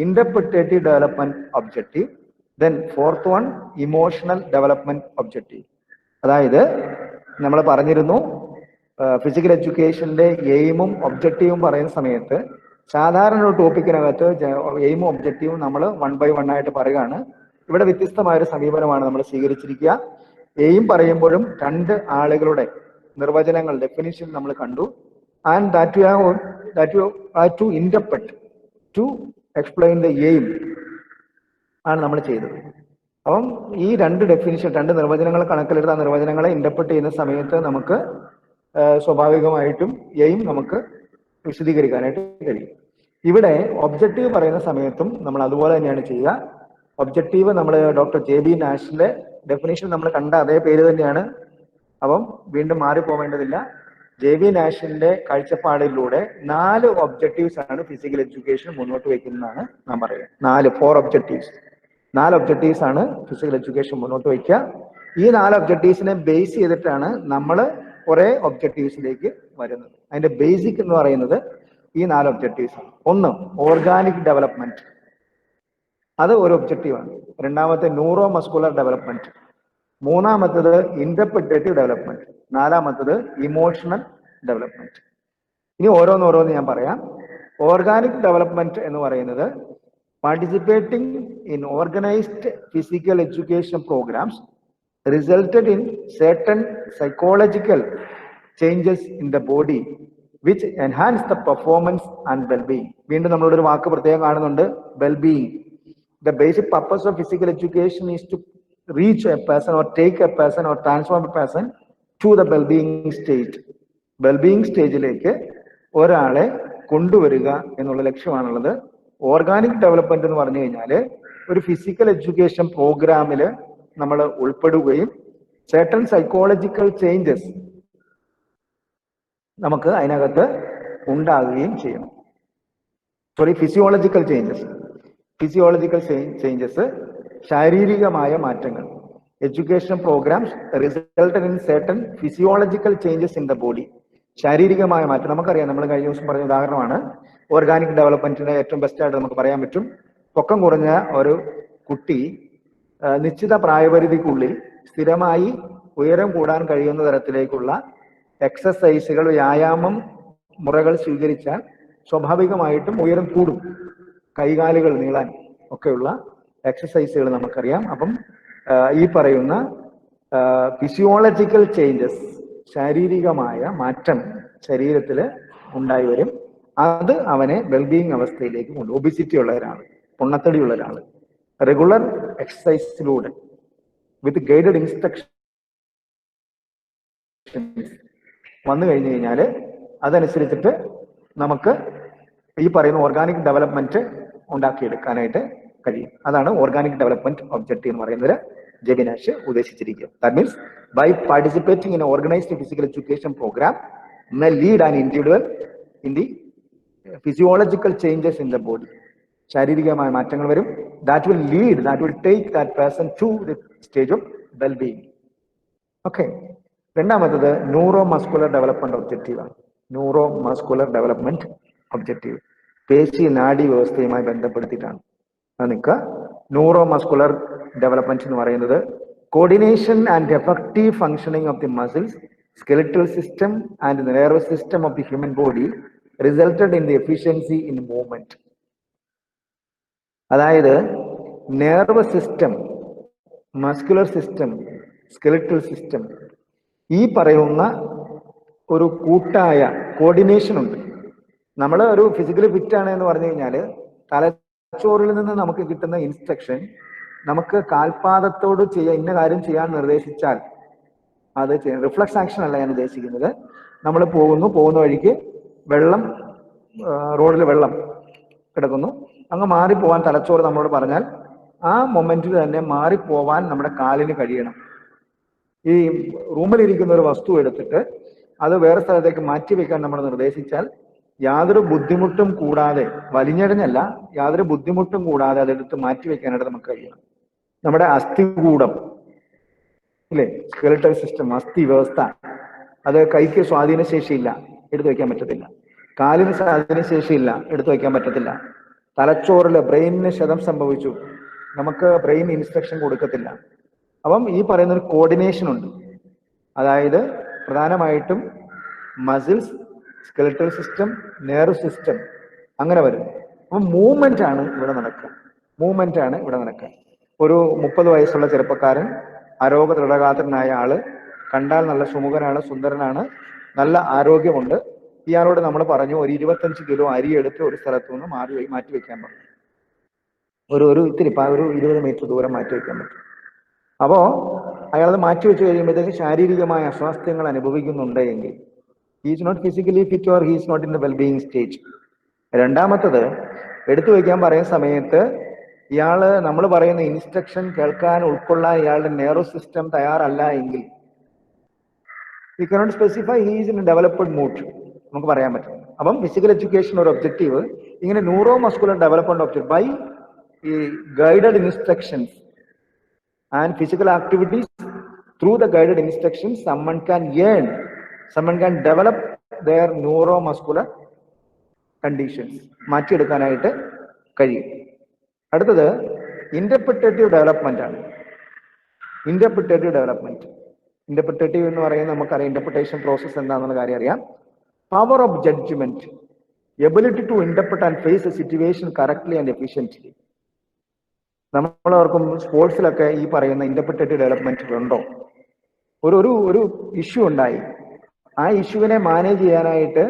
interpretative development objective, then 4th one, emotional development objective. അതായത് നമ്മൾ പറഞ്ഞിരുന്നു physical എഡ്യൂക്കേഷന്റെ എയിമും ഒബ്ജക്റ്റീവും പറയുന്ന സമയത്ത് സാധാരണ ഒരു ടോപ്പിക്കിനകത്ത് എയിമും ഒബ്ജക്റ്റീവും നമ്മൾ 1 by 1 ആയിട്ട് പറയുകയാണ്. ഇവിടെ വ്യത്യസ്തമായൊരു സമീപനമാണ് നമ്മൾ സ്വീകരിച്ചിരിക്കുക. എയിം പറയുമ്പോഴും 2 ആളുകളുടെ നിർവചനങ്ങൾ, ഡെഫിനിഷൻ നമ്മൾ കണ്ടു. And that you have to interpret to explain the aim. ആണ് നമ്മൾ ചെയ്തത്. അപ്പം ഈ രണ്ട് ഡെഫിനിഷൻ, രണ്ട് നിർവചനങ്ങൾ കണക്കിലെടുത്ത് ആ നിർവചനങ്ങളെ ഇന്റർപ്രറ്റ് ചെയ്യുന്ന സമയത്ത് നമുക്ക് സ്വാഭാവികമായിട്ടും എയിം നമുക്ക് വിശദീകരിക്കാനായിട്ട് കഴിയും. ഇവിടെ ഒബ്ജക്റ്റീവ് പറയുന്ന സമയത്തും നമ്മൾ അതുപോലെ തന്നെയാണ് ചെയ്യുക. ഒബ്ജക്റ്റീവ് നമ്മൾ ഡോക്ടർ JB നാഷിന്റെ ഡെഫിനിഷൻ നമ്മൾ കണ്ട അതേ പേര് തന്നെയാണ്. അപ്പം വീണ്ടും മാറിപ്പോവേണ്ടതില്ല. JB നാഷിന്റെ കാഴ്ചപ്പാടിലൂടെ 4 ഒബ്ജക്റ്റീവ്സ് ആണ് ഫിസിക്കൽ എഡ്യൂക്കേഷൻ മുന്നോട്ട് വയ്ക്കുന്നതാണ് നാം പറയുന്നത്. 4 ഒബ്ജക്റ്റീവ്സ്. 4 ഒബ്ജക്റ്റീവ്സ് ആണ് ഫിസിക്കൽ എഡ്യൂക്കേഷൻ മുന്നോട്ട് വയ്ക്കുക. ഈ 4 ഒബ്ജക്റ്റീവ്സിനെ ബേസ് ചെയ്തിട്ടാണ് നമ്മൾ കുറെ ഒബ്ജക്റ്റീവ്സിലേക്ക് വരുന്നത്. അതിന്റെ ബേസിക് എന്ന് പറയുന്നത് ഈ 4 ഒബ്ജക്റ്റീവ്സ് ആണ്. ഒന്ന്, ഓർഗാനിക് ഡെവലപ്മെന്റ്, അത് ഒരു ഒബ്ജക്റ്റീവാണ്. രണ്ടാമത്തെ ന്യൂറോ മസ്കുലർ ഡെവലപ്മെന്റ്, മൂന്നാമത്തത് ഇന്റർപ്രിറ്റേറ്റീവ് ഡെവലപ്മെന്റ്, നാലാമത്തത് ഇമോഷണൽ ഡെവലപ്മെന്റ്. ഇനി ഓരോന്നോരോന്ന് ഞാൻ പറയാം. ഓർഗാനിക് ഡെവലപ്മെന്റ് എന്ന് പറയുന്നത് participating in organized physical education programs resulted in certain psychological changes in the body which enhance the performance and well-being. വീണ്ടും നമ്മളോട് ഒരു വാക്ക് പ്രത്യേകം കാണുന്നുണ്ട്, well-being. The basic purpose of physical education is to reach a person or take a person or transform a person to the well-being stage. Well-being സ്റ്റേജിലേക്ക് ഒരാളെ കൊണ്ടുവരിക എന്നുള്ള ലക്ഷ്യമാണുള്ളത്. Organic development എന്ന് പറഞ്ഞു കഴിഞ്ഞാൽ ഒരു ഫിസിക്കൽ എഡ്യൂക്കേഷൻ പ്രോഗ്രാമിൽ നമ്മൾ ഉൾപ്പെടുകയും certain സൈക്കോളജിക്കൽ ചേഞ്ചസ് നമുക്ക് അതിനകത്ത് ഉണ്ടാകുകയും ചെയ്യണം. ഫിസിയോളജിക്കൽ ചേഞ്ചസ്, ശാരീരികമായ മാറ്റങ്ങൾ. Education programs resulted in certain physiological changes in the body. ശാരീരികമായ മാറ്റം നമുക്കറിയാം. നമ്മൾ കഴിഞ്ഞ ദിവസം പറഞ്ഞ ഉദാഹരണമാണ്. ഓർഗാനിക് ഡെവലപ്മെന്റിന്റെ ഏറ്റവും ബെസ്റ്റ് ആയിട്ട് നമുക്ക് പറയാൻ പറ്റും. പൊക്കം കുറഞ്ഞ ഒരു കുട്ടി നിശ്ചിത പ്രായപരിധിക്കുള്ളിൽ സ്ഥിരമായി ഉയരം കൂടാൻ കഴിയുന്ന തരത്തിലേക്കുള്ള എക്സസൈസുകൾ, വ്യായാമം മുറകൾ സ്വീകരിച്ചാൽ സ്വാഭാവികമായിട്ടും ഉയരം കൂടും. കൈകാലുകൾ നീളാൻ ഒക്കെയുള്ള എക്സസൈസുകൾ നമുക്കറിയാം. അപ്പം ഈ പറയുന്ന ഫിസിയോളജിക്കൽ ചേഞ്ചസ്, ശാരീരികമായ മാറ്റം ശരീരത്തിൽ ഉണ്ടായി വരും. അത് അവനെ വെൽബീയിങ് അവസ്ഥയിലേക്ക് കൊണ്ടുപോകും. ഒബിസിറ്റി ഉള്ള ഒരാൾ, പൊണ്ണത്തടിയുള്ള ഒരാൾ റെഗുലർ എക്സസൈസിലൂടെ വിത്ത് ഗൈഡഡ് ഇൻസ്ട്രക്ഷൻ വന്നു കഴിഞ്ഞു കഴിഞ്ഞാൽ അതനുസരിച്ചിട്ട് നമുക്ക് ഈ പറയുന്ന ഓർഗാനിക് ഡെവലപ്മെന്റ് ഉണ്ടാക്കിയെടുക്കാനായിട്ട് കഴിയും. അതാണ് ഓർഗാനിക് ഡെവലപ്മെന്റ് ഒബ്ജക്റ്റീവ് എന്ന് പറയുന്നത് JB നാഷ് ഉദ്ദേശിച്ചിരിക്കുക. That means by participating in organised physical education programme may lead an individual in the physiological changes in the body. ശാരീരികമായ മാറ്റങ്ങൾ വരും. that will take that person to the stage of well-being. Okay. രണ്ടാമത്തത് neuro muscular development objective ആണ്. Neuro muscular development objective പേശി നാഡി വ്യവസ്ഥയുമായി ബന്ധപ്പെടുത്തിയിട്ടാണ്. അത് നിൽക്കുക. Neuro muscular development എന്ന് പറയുന്നത് coordination and effective functioning of the muscles, skeletal system and the nervous system of the human body resulted in the efficiency in movement. അതായത് nervous system, muscular system, skeletal system, ഈ പറയുന്ന ഒരു കൂട്ടായ coordination ഉണ്ട്. നമ്മൾ ഒരു ഫിസിക്കലി ഫിറ്റ് ആണ് എന്ന് പറഞ്ഞു കഴിഞ്ഞാൽ തലച്ചോറിൽ നിന്ന് നമുക്ക് കിട്ടുന്ന ഇൻസ്ട്രക്ഷൻ നമുക്ക് കാൽപാദത്തോട് ഇന്ന കാര്യം ചെയ്യാൻ നിർദ്ദേശിച്ചാൽ അത് ചെയ്യണം. റിഫ്ലക്സ് ആക്ഷൻ അല്ല ഞാൻ ഉദ്ദേശിക്കുന്നത്. നമ്മൾ പോകുന്ന വഴിക്ക് റോഡിൽ വെള്ളം കിടക്കുന്നു, അങ്ങ് മാറിപ്പോവാൻ തലച്ചോറ് നമ്മളോട് പറഞ്ഞാൽ ആ മൊമെന്റിൽ തന്നെ മാറിപ്പോവാൻ നമ്മുടെ കാലിന് കഴിയണം. ഈ റൂമിലിരിക്കുന്ന ഒരു വസ്തു എടുത്തിട്ട് അത് വേറെ സ്ഥലത്തേക്ക് മാറ്റി വെക്കാൻ നമ്മൾ നിർദ്ദേശിച്ചാൽ യാതൊരു ബുദ്ധിമുട്ടും കൂടാതെ, വലിഞ്ഞെറിഞ്ഞല്ല, യാതൊരു ബുദ്ധിമുട്ടും കൂടാതെ അതെടുത്ത് മാറ്റി വെക്കാനായിട്ട് നമുക്ക് കഴിയണം. നമ്മുടെ അസ്ഥികൂടം ഇല്ലേ, സ്കെലിറ്റൽ സിസ്റ്റം, അസ്ഥി വ്യവസ്ഥ, അത് കൈക്ക് സ്വാധീനശേഷിയില്ല, എടുത്തു വയ്ക്കാൻ പറ്റത്തില്ല. കാലിന് സ്വാധീനശേഷിയില്ല, എടുത്തു വയ്ക്കാൻ പറ്റത്തില്ല. തലച്ചോറില് ബ്രെയിനിന് ക്ഷതം സംഭവിച്ചു, നമുക്ക് ബ്രെയിൻ ഇൻസ്ട്രക്ഷൻ കൊടുക്കത്തില്ല. അപ്പം ഈ പറയുന്ന ഒരു കോർഡിനേഷൻ ഉണ്ട്. അതായത് പ്രധാനമായിട്ടും muscles, skeletal system, nerve system അങ്ങനെ വരും. അപ്പം മൂവ്മെന്റ് ആണ് ഇവിടെ നടക്കുക. ഒരു 30 വയസ്സുള്ള ചെറുപ്പക്കാരൻ, ആരോഗ്യ ദൃഢഗാത്രനായ ആള്, കണ്ടാൽ നല്ല സുമുഖനാണ്, സുന്ദരനാണ്, നല്ല ആരോഗ്യമുണ്ട്. ഇയാളോട് നമ്മൾ പറഞ്ഞു ഒരു 25 കിലോ അരി എടുത്ത് ഒരു സ്ഥലത്തു നിന്ന് മാറ്റി വെക്കാൻ പറഞ്ഞു. ഒരു ഇത്തിരി ഒരു 20 മീറ്റർ ദൂരം മാറ്റി വയ്ക്കാൻ പറ്റും. അപ്പോൾ അയാളത് മാറ്റി വെച്ച് കഴിയുമ്പോഴത്തേക്ക് ശാരീരികമായ അസ്വാസ്ഥ്യങ്ങൾ അനുഭവിക്കുന്നുണ്ട് എങ്കിൽ he's not physically fit or he's not in the wellbeing stage. രണ്ടാമത്തത്, എടുത്തു വയ്ക്കാൻ പറയുന്ന സമയത്ത് ഇയാള് നമ്മൾ പറയുന്ന ഇൻസ്ട്രക്ഷൻ കേൾക്കാൻ ഉൾക്കൊള്ളാൻ ഇയാളുടെ നെർവസ് സിസ്റ്റം തയ്യാറല്ല എങ്കിൽ we cannot specify he's in developed mood, നമുക്ക് പറയാൻ പറ്റും. അപ്പം ഫിസിക്കൽ എഡ്യൂക്കേഷൻ ഒരു ഒബ്ജക്റ്റീവ് ഇങ്ങനെ neuromuscular development object by ഈ guided instructions and physical activities through the guided instructions someone can develop their neuromuscular conditions, മാറ്റിയെടുക്കാനായിട്ട് കഴിയും. അടുത്തത് ഇന്റർപ്രിറ്റേറ്റീവ് ഡെവലപ്മെന്റ് ആണ്. ഇന്റർപ്രിറ്റേറ്റീവ് എന്ന് പറയുന്നത് നമുക്കറിയാം ഇന്റർപ്രിട്ടേഷൻ പ്രോസസ് എന്താണെന്നുള്ള കാര്യം അറിയാം. Power of judgement, ability to interpret and face a situation correctly and efficiently. നമ്മളവർക്കും സ്പോർട്സിലൊക്കെ ഈ പറയുന്ന ഇന്റർപ്രിറ്റേറ്റീവ് ഡെവലപ്മെന്റ് ഉണ്ടോ? ഒരു ഇഷ്യൂ ഉണ്ടായി, ആ ഇഷ്യൂവിനെ മാനേജ് ചെയ്യാനായിട്ട്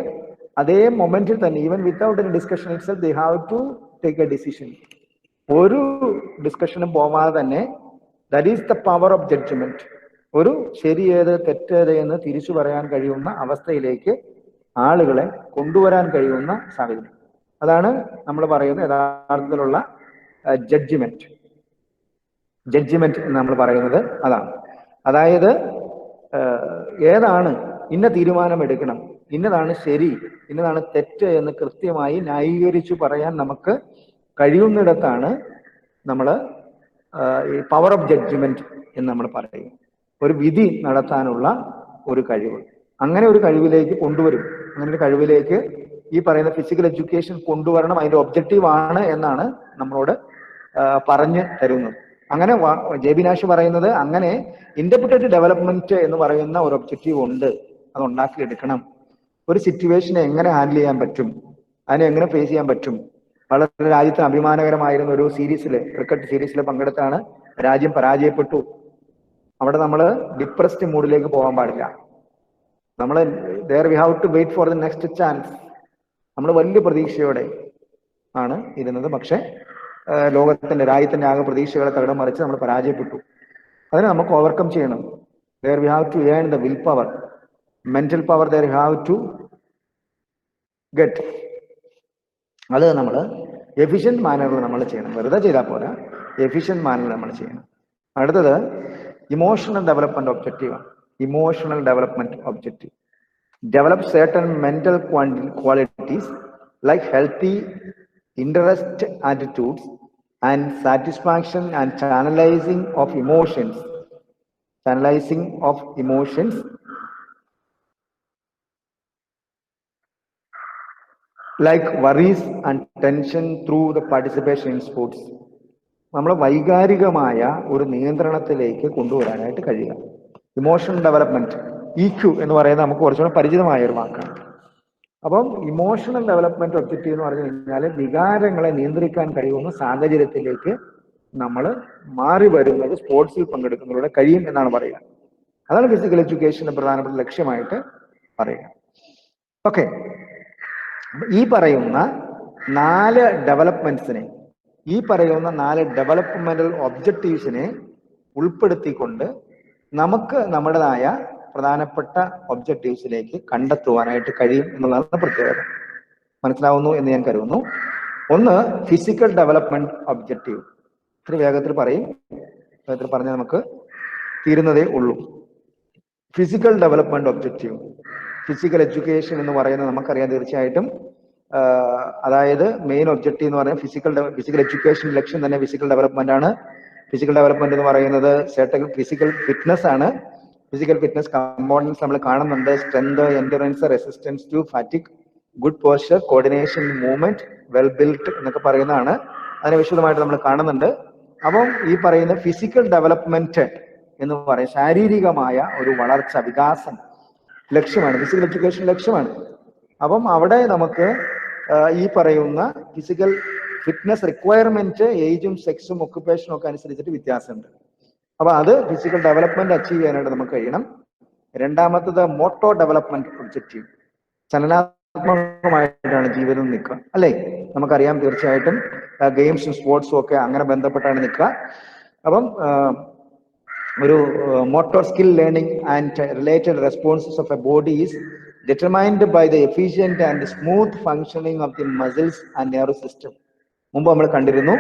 അതേ മൊമെന്റിൽ തന്നെ, even without any discussion itself they have to take a decision. ഒരു ഡിസ്കഷനും പോവാതെ തന്നെ, that is the power of judgement. ഒരു ശരിയേത് തെറ്റേത് എന്ന് തിരിച്ചു പറയാൻ കഴിയുന്ന അവസ്ഥയിലേക്ക് ആളുകളെ കൊണ്ടുവരാൻ കഴിയുന്ന സാഹചര്യം, അതാണ് നമ്മൾ പറയുന്ന യഥാർത്ഥത്തിലുള്ള ജഡ്ജ്മെന്റ് എന്ന് നമ്മൾ പറയുന്നത് അതാണ്. അതായത് ഏതാണ് ഇന്ന തീരുമാനം എടുക്കണം, ഇന്നതാണ് ശരി, ഇന്നതാണ് തെറ്റ് എന്ന് കൃത്യമായി ന്യായീകരിച്ചു പറയാൻ നമുക്ക് കഴിയുന്നിടത്താണ് നമ്മൾ ഈ പവർ ഓഫ് ജഡ്ജ്മെന്റ് എന്ന് നമ്മൾ പറയും. ഒരു വിധി നടത്താനുള്ള ഒരു കഴിവ്, അങ്ങനെ ഒരു കഴിവിലേക്ക് കൊണ്ടുവരും. അങ്ങനെ ഒരു കഴിവിലേക്ക് ഈ പറയുന്ന ഫിസിക്കൽ എഡ്യൂക്കേഷൻ കൊണ്ടുവരണം, അതിന്റെ ഒബ്ജക്റ്റീവ് ആണ് എന്നാണ് നമ്മളോട് പറഞ്ഞു തരുന്നത്. അങ്ങനെ ജെബിനാഷ് പറയുന്നത്, അങ്ങനെ ഇന്റർപ്രിറ്റേറ്റീവ് ഡെവലപ്മെന്റ് എന്ന് പറയുന്ന ഒരു ഒബ്ജക്റ്റീവ് ഉണ്ട്, അത് ഉണ്ടാക്കിയെടുക്കണം. ഒരു സിറ്റുവേഷനെ എങ്ങനെ ഹാൻഡിൽ ചെയ്യാൻ പറ്റും, അതിനെ എങ്ങനെ ഫേസ് ചെയ്യാൻ പറ്റും. വളരെ രാജ്യത്തിന് അഭിമാനകരമായിരുന്ന ഒരു സീരീസിൽ, ക്രിക്കറ്റ് സീരീസിൽ പങ്കെടുത്താണ് രാജ്യം പരാജയപ്പെട്ടു. അവിടെ നമ്മൾ ഡിപ്രസ്ഡ് മൂഡിലേക്ക് പോകാൻ പാടില്ല. നമ്മൾ there we have to wait for the next chance. നമ്മൾ വലിയ പ്രതീക്ഷയോടെ ആണ് ഇരുന്നത്, പക്ഷെ ലോകത്തിന്റെ രാജ്യത്തിന്റെ ആകെ പ്രതീക്ഷകളെ തകിടം മറിച്ച് നമ്മൾ പരാജയപ്പെട്ടു. അതിനെ നമുക്ക് ഓവർകം ചെയ്യണം. there we have to earn the will power, mental power there we have to get. അത് നമ്മൾ എഫിഷ്യന്റ് മാനറിൽ നമ്മൾ ചെയ്യണം, വെറുതെ ചെയ്താൽ പോരാ, എഫിഷ്യന്റ് മാനറിൽ നമ്മൾ ചെയ്യണം. അടുത്തത് ഇമോഷണൽ ഡെവലപ്മെന്റ് ഒബ്ജക്റ്റീവ് ആണ്. Emotional development objective develop certain mental qualities like healthy interest attitudes and satisfaction and channelizing of emotions like worries and tension through the participation in sports. നമ്മൾ വൈകാരികമായ ഒരു നിയന്ത്രണത്തിലേക്ക് കൊണ്ടുവരാനായിട്ട് കഴിയുക. ഇമോഷണൽ ഡെവലപ്മെന്റ്, EQ എന്ന് പറയുന്നത് നമുക്ക് കുറച്ചുകൂടെ പരിചിതമായ ഒരു വാക്കാണ്. അപ്പം ഇമോഷണൽ ഡെവലപ്മെന്റ് ഒബ്ജക്റ്റീവ് എന്ന് പറഞ്ഞു കഴിഞ്ഞാൽ വികാരങ്ങളെ നിയന്ത്രിക്കാൻ കഴിയുന്ന സാഹചര്യത്തിലേക്ക് നമ്മൾ മാറി വരുന്നത് സ്പോർട്സിൽ പങ്കെടുക്കുന്നതിലൂടെ കഴിയും എന്നാണ് പറയുക. അതാണ് ഫിസിക്കൽ എഡ്യൂക്കേഷന്റെ പ്രധാനപ്പെട്ട ലക്ഷ്യമായിട്ട് പറയുക. ഓക്കെ, ഈ പറയുന്ന 4 ഡെവലപ്മെന്റൽ ഒബ്ജക്റ്റീവ്സിനെ ഉൾപ്പെടുത്തിക്കൊണ്ട് നമുക്ക് നമ്മുടേതായ പ്രധാനപ്പെട്ട ഒബ്ജക്റ്റീവ്സിലേക്ക് കണ്ടെത്തുവാനായിട്ട് കഴിയും എന്നുള്ളതാണ് പ്രത്യേകത. മനസ്സിലാവുന്നു എന്ന് ഞാൻ കരുതുന്നു. ഒന്ന്, ഫിസിക്കൽ ഡെവലപ്മെന്റ് ഒബ്ജക്റ്റീവ്. ഇത്തിരി വേഗത്തിൽ പറഞ്ഞാൽ നമുക്ക് തീരുന്നതേ ഉള്ളൂ. Physical development objective, physical education എന്ന് പറയുന്നത് നമുക്കറിയാം തീർച്ചയായിട്ടും. അതായത് മെയിൻ ഒബ്ജക്റ്റീവ് എന്ന് പറയുന്നത് ഫിസിക്കൽ എഡ്യൂക്കേഷൻ ലക്ഷ്യം തന്നെ ഫിസിക്കൽ ഡെവലപ്മെന്റ് ആണ്. ഫിസിക്കൽ ഡെവലപ്മെന്റ് എന്ന് പറയുന്നത് ഫിസിക്കൽ ഫിറ്റ്നസ് ആണ്. ഫിസിക്കൽ ഫിറ്റ്നസ് കമ്പോണൻസ് നമ്മൾ കാണുന്നുണ്ട്. Strength, endurance, resistance to fatigue, good posture, coordination, movement, well built എന്നൊക്കെ പറയുന്നതാണ്. അതിനെ വിശദമായിട്ട് നമ്മൾ കാണുന്നുണ്ട്. അപ്പം ഈ പറയുന്ന ഫിസിക്കൽ ഡെവലപ്മെന്റ് എന്ന് പറയും ശാരീരികമായ ഒരു വളർച്ച, വികാസം ലക്ഷ്യമാണ്, ഫിസിക്കൽ എഡ്യൂക്കേഷൻ ലക്ഷ്യമാണ്. അപ്പം അവിടെ നമുക്ക് ഈ പറയുന്ന ഫിസിക്കൽ ഫിറ്റ്നസ് റിക്വയർമെന്റ് ഏജും സെക്സും ഒക്കുപേഷനും ഒക്കെ അനുസരിച്ചിട്ട് വ്യത്യാസമുണ്ട്. അപ്പൊ അത് ഫിസിക്കൽ ഡെവലപ്മെന്റ് അച്ചീവ് ചെയ്യാനായിട്ട് നമുക്ക് കഴിയണം. രണ്ടാമത്തത് മോട്ടോ ഡെവലപ്മെന്റ് ഒബ്ജക്റ്റീവ്, ക്രിയാത്മകമായിട്ടാണ് ജീവിതം നിൽക്കുക, അല്ലേ? നമുക്കറിയാം തീർച്ചയായിട്ടും ഗെയിംസും സ്പോർട്സും ഒക്കെ അങ്ങനെ ബന്ധപ്പെട്ടാണ് നിൽക്കുക. അപ്പം ഒരു motor skill learning and related responses of a body is determined by the efficient and smooth functioning of the muscles and nervous system. മുമ്പ് നമ്മൾ കണ്ടിരുന്നു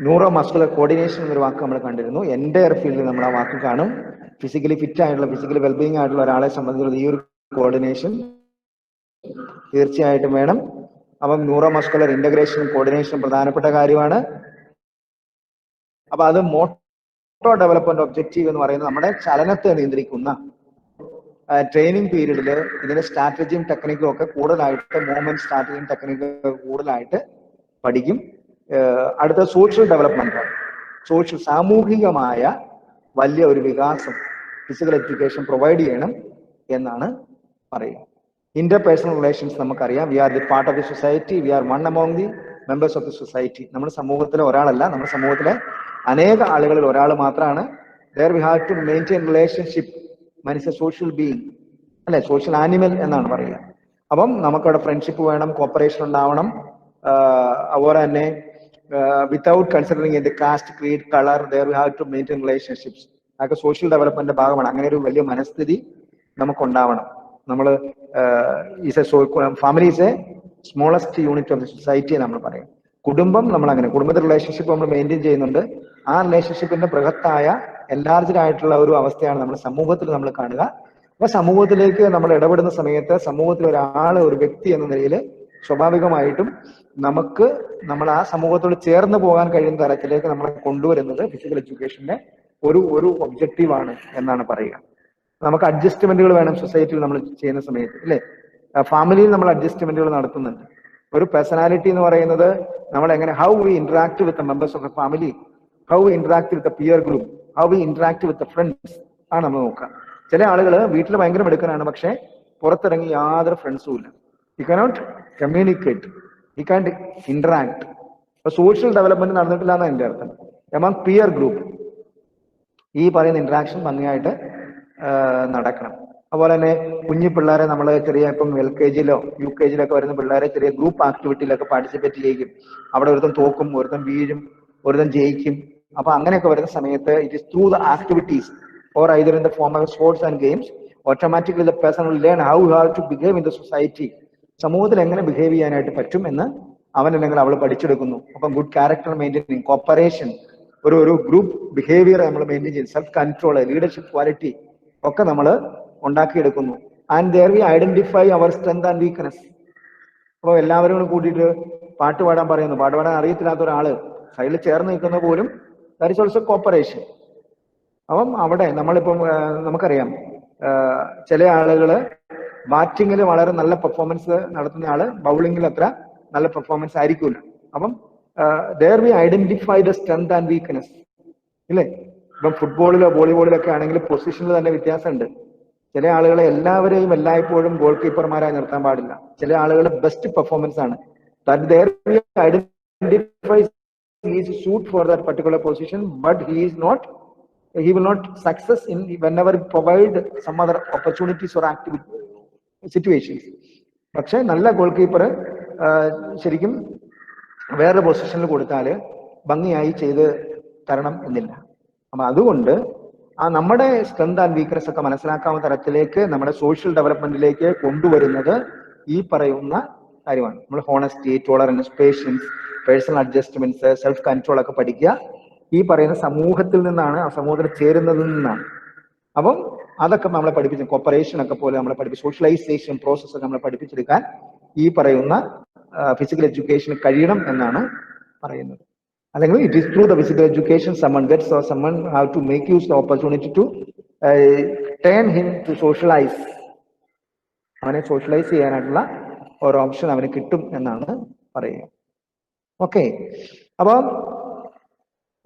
ന്യൂറോ മസ്കുലർ കോർഡിനേഷൻ എന്നൊരു വാക്ക് നമ്മൾ കണ്ടിരുന്നു. എൻ്റയർ ഫീൽഡിൽ നമ്മൾ ആ വാക്ക് കാണും. ഫിസിക്കലി ഫിറ്റ് ആയിട്ടുള്ള, ഫിസിക്കലി വെൽബീങ് ആയിട്ടുള്ള ഒരാളെ സംബന്ധിച്ചുള്ള ഈ ഒരു കോർഡിനേഷൻ തീർച്ചയായിട്ടും വേണം. അപ്പം ന്യൂറോ മസ്കുലർ ഇന്റഗ്രേഷൻ കോർഡിനേഷൻ പ്രധാനപ്പെട്ട കാര്യമാണ്. അപ്പൊ അത് മോട്ടോ ഡെവലപ്മെന്റ് ഒബ്ജക്റ്റീവ് എന്ന് പറയുന്നത് നമ്മുടെ ചലനത്തെ നിയന്ത്രിക്കുന്ന ട്രെയിനിങ് പീരീഡിൽ ഇതിന്റെ സ്ട്രാറ്റജിയും ടെക്നിക്കും ഒക്കെ കൂടുതലായിട്ട്, മൂവ്മെന്റ് സ്ട്രാറ്റജിയും ടെക്നിക്കും കൂടുതലായിട്ട് പഠിക്കും. അടുത്ത സോഷ്യൽ ഡെവലപ്മെന്റ്, സാമൂഹികമായ വലിയ ഒരു വികാസം ഫിസിക്കൽ എഡ്യൂക്കേഷൻ പ്രൊവൈഡ് ചെയ്യണം എന്നാണ് പറയുക. ഇന്റർപേഴ്സണൽ റിലേഷൻസ് നമുക്കറിയാം. We are the part of the society, we are one among the members of the society. നമ്മുടെ സമൂഹത്തിലെ ഒരാളല്ല, നമ്മുടെ സമൂഹത്തിലെ അനേക ആളുകളിൽ ഒരാൾ മാത്രമാണ്. There we have to maintain relationship. മനുഷ്യ സോഷ്യൽ ബീയിങ്, അല്ലെ? സോഷ്യൽ ആനിമൽ എന്നാണ് പറയുക. അപ്പം നമുക്കവിടെ ഫ്രണ്ട്ഷിപ്പ് വേണം, കോപ്പറേഷൻ ഉണ്ടാവണം. അതുപോലെ തന്നെ without considering the caste, creed, colour, there we have to maintain relationships. അതൊക്കെ സോഷ്യൽ ഡെവലപ്മെന്റിന്റെ ഭാഗമാണ്. അങ്ങനെ ഒരു വലിയ മനസ്ഥിതി നമുക്കുണ്ടാവണം. നമ്മൾ family is a smallest unit of the society നമ്മൾ പറയും. കുടുംബം നമ്മൾ അങ്ങനെ, കുടുംബത്തിൽ റിലേഷൻഷിപ്പ് നമ്മൾ മെയിൻറ്റെയിൻ ചെയ്യുന്നുണ്ട്. ആ റിലേഷൻഷിപ്പിന്റെ ബൃഹത്തായ എൻലാർജ്ഡ് ആയിട്ടുള്ള ഒരു അവസ്ഥയാണ് നമ്മുടെ സമൂഹത്തിൽ നമ്മൾ കാണുക. അപ്പൊ സമൂഹത്തിലേക്ക് നമ്മൾ ഇടപെടുന്ന സമയത്ത് സമൂഹത്തിൽ ഒരാൾ, ഒരു വ്യക്തി എന്ന നിലയിൽ സ്വാഭാവികമായിട്ടും നമ്മൾ ആ സമൂഹത്തോട് ചേർന്ന് പോകാൻ കഴിയുന്ന തരത്തിലേക്ക് നമ്മളെ കൊണ്ടുവരുന്നത് ഫിസിക്കൽ എഡ്യൂക്കേഷന്റെ ഒരു ഒബ്ജക്റ്റീവാണ് എന്നാണ് പറയുക. നമുക്ക് അഡ്ജസ്റ്റ്മെന്റുകൾ വേണം സൊസൈറ്റിയിൽ നമ്മൾ ചെയ്യുന്ന സമയത്ത്, അല്ലേ? ഫാമിലിയിൽ നമ്മൾ അഡ്ജസ്റ്റ്മെന്റുകൾ നടത്തുന്നുണ്ട്. ഒരു പേഴ്സണാലിറ്റി എന്ന് പറയുന്നത് നമ്മൾ എങ്ങനെ, how we interact with members of a family, how we interact with peer group, how we interact with friends ആണ് നമ്മൾ നോക്കുക. ചില ആളുകൾ വീട്ടിൽ ഭയങ്കര മിടുക്കനാണ്, പക്ഷെ പുറത്തിറങ്ങി യാതൊരു ഫ്രണ്ട്സും ഇല്ല. He cannot communicate, he can't interact. അപ്പൊ സോഷ്യൽ ഡെവലപ്മെന്റ് നടന്നിട്ടില്ല എന്നാണ് എൻ്റെ അർത്ഥം. എമംഗ് പിയർ ഗ്രൂപ്പ് ഈ പറയുന്ന ഇന്ററാക്ഷൻ ഭംഗിയായിട്ട് നടക്കണം. അതുപോലെ തന്നെ കുഞ്ഞു പിള്ളേരെ നമ്മൾ ഇപ്പം LKG-ലോ UKG-ലോ ഒക്കെ വരുന്ന പിള്ളേരെ ചെറിയ ഗ്രൂപ്പ് ആക്ടിവിറ്റിയിലൊക്കെ പാർട്ടിസിപ്പേറ്റ് ചെയ്യും. അവിടെ ഒരുത്തൻ തോക്കും, ഒരുത്തൻ വീഴും, ഒരുത്തൻ ജയിക്കും. അപ്പൊ അങ്ങനെയൊക്കെ വരുന്ന സമയത്ത് it is through the activities or either in the form of sports and games, automatically the person will learn how you have to behave in the society. സമൂഹത്തിൽ എങ്ങനെ ബിഹേവ് ചെയ്യാനായിട്ട് പറ്റും എന്ന് അവൻ അല്ലെങ്കിൽ അവൾ പഠിച്ചെടുക്കുന്നു. അപ്പം ഗുഡ് ക്യാരക്ടർ മെയിൻറ്റെയിനിങ്, കോപ്പറേഷൻ, ഒരു ഗ്രൂപ്പ് ബിഹേവിയർ നമ്മൾ മെയിൻറ്റെയിൻ ചെയ്യും, സെൽഫ് കൺട്രോൾ, ലീഡർഷിപ്പ് ക്വാളിറ്റി ഒക്കെ നമ്മൾ ഉണ്ടാക്കിയെടുക്കുന്നു. And there we identify our strength and weakness. അപ്പോൾ എല്ലാവരും കൂടെ കൂട്ടിയിട്ട് പാട്ട് പാടാൻ പറയുന്നു. പാട്ട് പാടാൻ അറിയത്തില്ലാത്ത ഒരാള് സൈഡിൽ ചേർന്ന് നിൽക്കുന്ന പോലും ദാറ്റ് ഈസ് ഓൾസോ കോപ്പറേഷൻ. അപ്പം അവിടെ നമ്മളിപ്പം നമുക്കറിയാം ചില ആളുകൾ ബാറ്റിങ്ങിൽ വളരെ നല്ല പെർഫോമൻസ് നടത്തുന്ന ആള് ബൗളിങ്ങിൽ അത്ര നല്ല പെർഫോമൻസ് ആയിരിക്കില്ല. അപ്പം there we identify the strength and weakness, ഇല്ലേ? ഇപ്പം ഫുട്ബോളിലോ വോളിബോളിലൊക്കെ ആണെങ്കിൽ പൊസിഷനിൽ തന്നെ വ്യത്യാസമുണ്ട്. ചില ആളുകളെ എല്ലാവരെയും എല്ലായ്പ്പോഴും ഗോൾ കീപ്പർമാരായി നിർത്താൻ പാടില്ല. ചില ആളുകൾ ബെസ്റ്റ് പെർഫോമൻസ് ആണ്. That there we identify he is suit for that particular position, but he will not success in whenever provide some other opportunities or activity situations. പക്ഷെ നല്ല ഗോൾ കീപ്പർ ശരിക്കും വേറെ പൊസിഷനിൽ കൊടുത്താൽ ഭംഗിയായി ചെയ്ത് തരണം എന്നില്ല. അപ്പൊ അതുകൊണ്ട് നമ്മുടെ സ്ട്രെങ്ത് ആൻഡ് വീക്ക്നെസ് ഒക്കെ മനസ്സിലാക്കാവുന്ന തരത്തിലേക്ക് നമ്മുടെ സോഷ്യൽ ഡെവലപ്മെന്റിലേക്ക് കൊണ്ടുവരുന്നത് ഈ പറയുന്ന കാര്യമാണ്. നമ്മൾ honesty, tolerance, patience, personal adjustments, self control ഒക്കെ പഠിക്കുക ഈ പറയുന്ന സമൂഹത്തിൽ നിന്നാണ്, ആ സമൂഹത്തിൽ ചേരുന്നതിൽ നിന്നാണ്. അപ്പം അതൊക്കെ നമ്മളെ പഠിപ്പിച്ചു, കോപ്പറേഷൻ ഒക്കെ പോലെ നമ്മളെ പഠിപ്പിച്ചു, സോഷ്യലൈസേഷൻ പ്രോസസ് ഒക്കെ നമ്മളെ പഠിപ്പിച്ചെടുക്കാൻ ഈ പറയുന്ന ഫിസിക്കൽ എഡ്യൂക്കേഷൻ കഴിയണം എന്നാണ് പറയുന്നത്. അല്ലെങ്കിൽ it is through the physical education someone gets or someone have to make use the opportunity to turn him to socialize. അവനെ സോഷ്യലൈസ് ചെയ്യാനായിട്ടുള്ള ഒരു ഓപ്ഷൻ അവന് കിട്ടും എന്നാണ് പറയുക. ഓക്കെ, അപ്പം